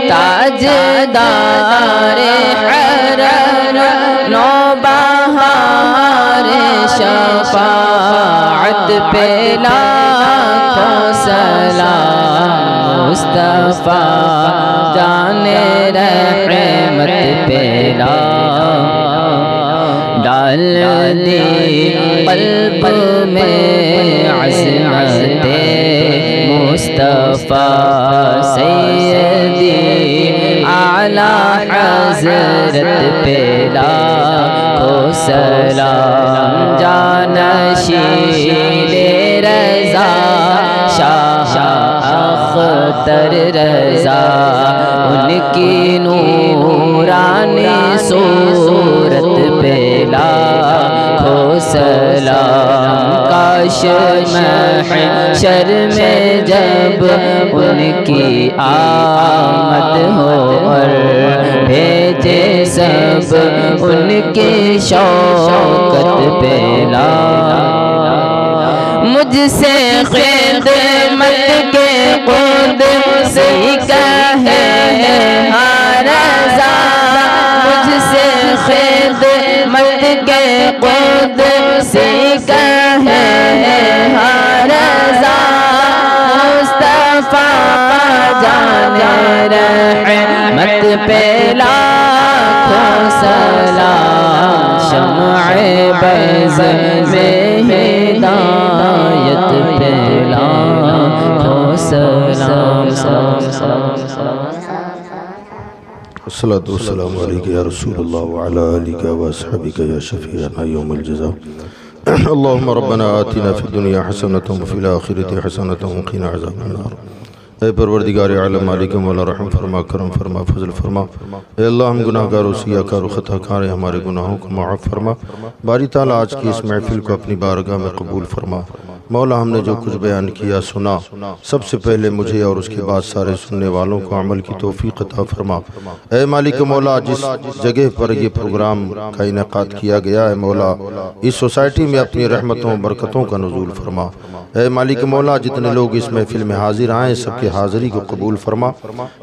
S2: ताजदारे हरम, नौबहारे शफाअत पे लाखों सलाम। मुस्तफा जाने रहमत पे लाम, डाल दे क़ल्ब में अज़मते मुस्तफा सैयदी आला हज़रत पे लाखों सलाम। जानशीले रज़ा शाह अख्तर रज़ा, उनकी नूरानी सूरत पे लाखों सलाम। काश महशर में जब उनकी आमद हो और भेजे सब उनके शौकत पे लाम। मुझसे खिदमत के खुद से कहे हर रज़ा, मुझसे खिदमत के कुदसी का है हर रज़ा मुस्तफ़ा जाने रहमत पे लाखों सलाम शम्अ बज़ में हिदायत पे लाखों सलाम।
S1: अस्सलातु वस्सलामु अलैका या रसूलल्लाह व अला आलिका व अस्हाबिका या शफीअना यौमल जज़ा। अल्लाहुम्मा रब्बना आतिना फिद दुनिया हसनतन व फिल आखिरति हसनतन व क़िना अज़ाबन नार। ऐ परवरदिगार आलम मालिक मौला रहम फरमा, करम फरमा, फजल फरमा। ऐ अल्लाह हम गुनाहगार सियाकार व ख़ताकार हैं, हमारे गुनाहों को माफ़ फरमा। बारी ताला आज की इस महफिल को अपनी बारगाह में कबूल फरमा। मौला हमने जो कुछ बयान किया सुना, सबसे पहले मुझे और उसके बाद सारे सुनने वालों को अमल की तौफीक अता फरमा। ऐ मालिक मौला, जिस जगह पर ये प्रोग्राम का इनेकाद किया गया है मौला, इस सोसाइटी में अपनी रहमतों बरकतों का नुज़ूल फरमा। ऐ मालिक मौला, जितने लोग इस महफिल में हाजिर आए सबके हाज़िरी को कबूल फरमा।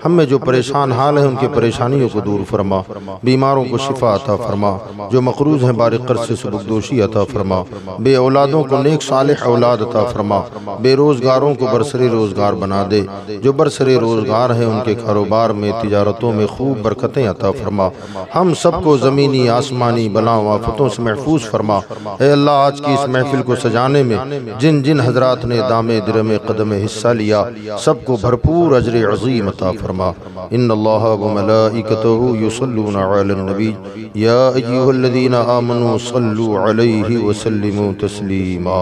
S1: हम में जो परेशान हाल है उनकी परेशानियों को दूर फरमा। बीमारों को शिफा अता फरमा। जो मक़रूज़ हैं बारिक़र से सुबुकदोशी अता फरमा। बे औलादों को नेक सालिह औलाद अता फरमा। बेरोज़गारों को बरसरे रोज़गार बना दे। जो बरसरे रोज़गार हैं उनके कारोबार में तिजारतों में खूब बरकतें अता फरमा। हम सबको ज़मीनी आसमानी बलाओं आफतों से महफूज फरमा। ऐ अल्लाह, आज की इस महफिल को सजाने में जिन जिन हजरात ने दामे दिरमे कदमे हिस्सा लिया सबको भरपूर अजर अज़ीम अता फरमा। इन्नल्लाह व मलाइकतहु युसल्लूना अलन नबी या अय्युहल्लज़ीना आमनू सल्लू अलैहि व सल्लिमू तस्लीमा।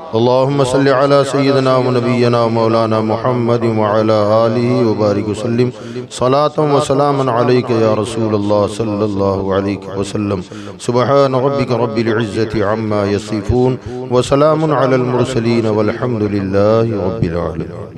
S1: अल्लाहुम्मा सल्लि अला सय्यिदिना व नबिय्यिना मौलाना मुहम्मद व अला आलिहि व बारिक वसल्लिम सलातन व सलामन अलैका या रसूलल्लाह सल्लल्लाहु अलैहि वसल्लम। सुब्हान रब्बिका रब्बिल इज़्ज़ति अम्मा यसिफून व सलामुन अलल मुरसलीन वल्हम्दुलिल्लाहि रब्बिल आलमीन।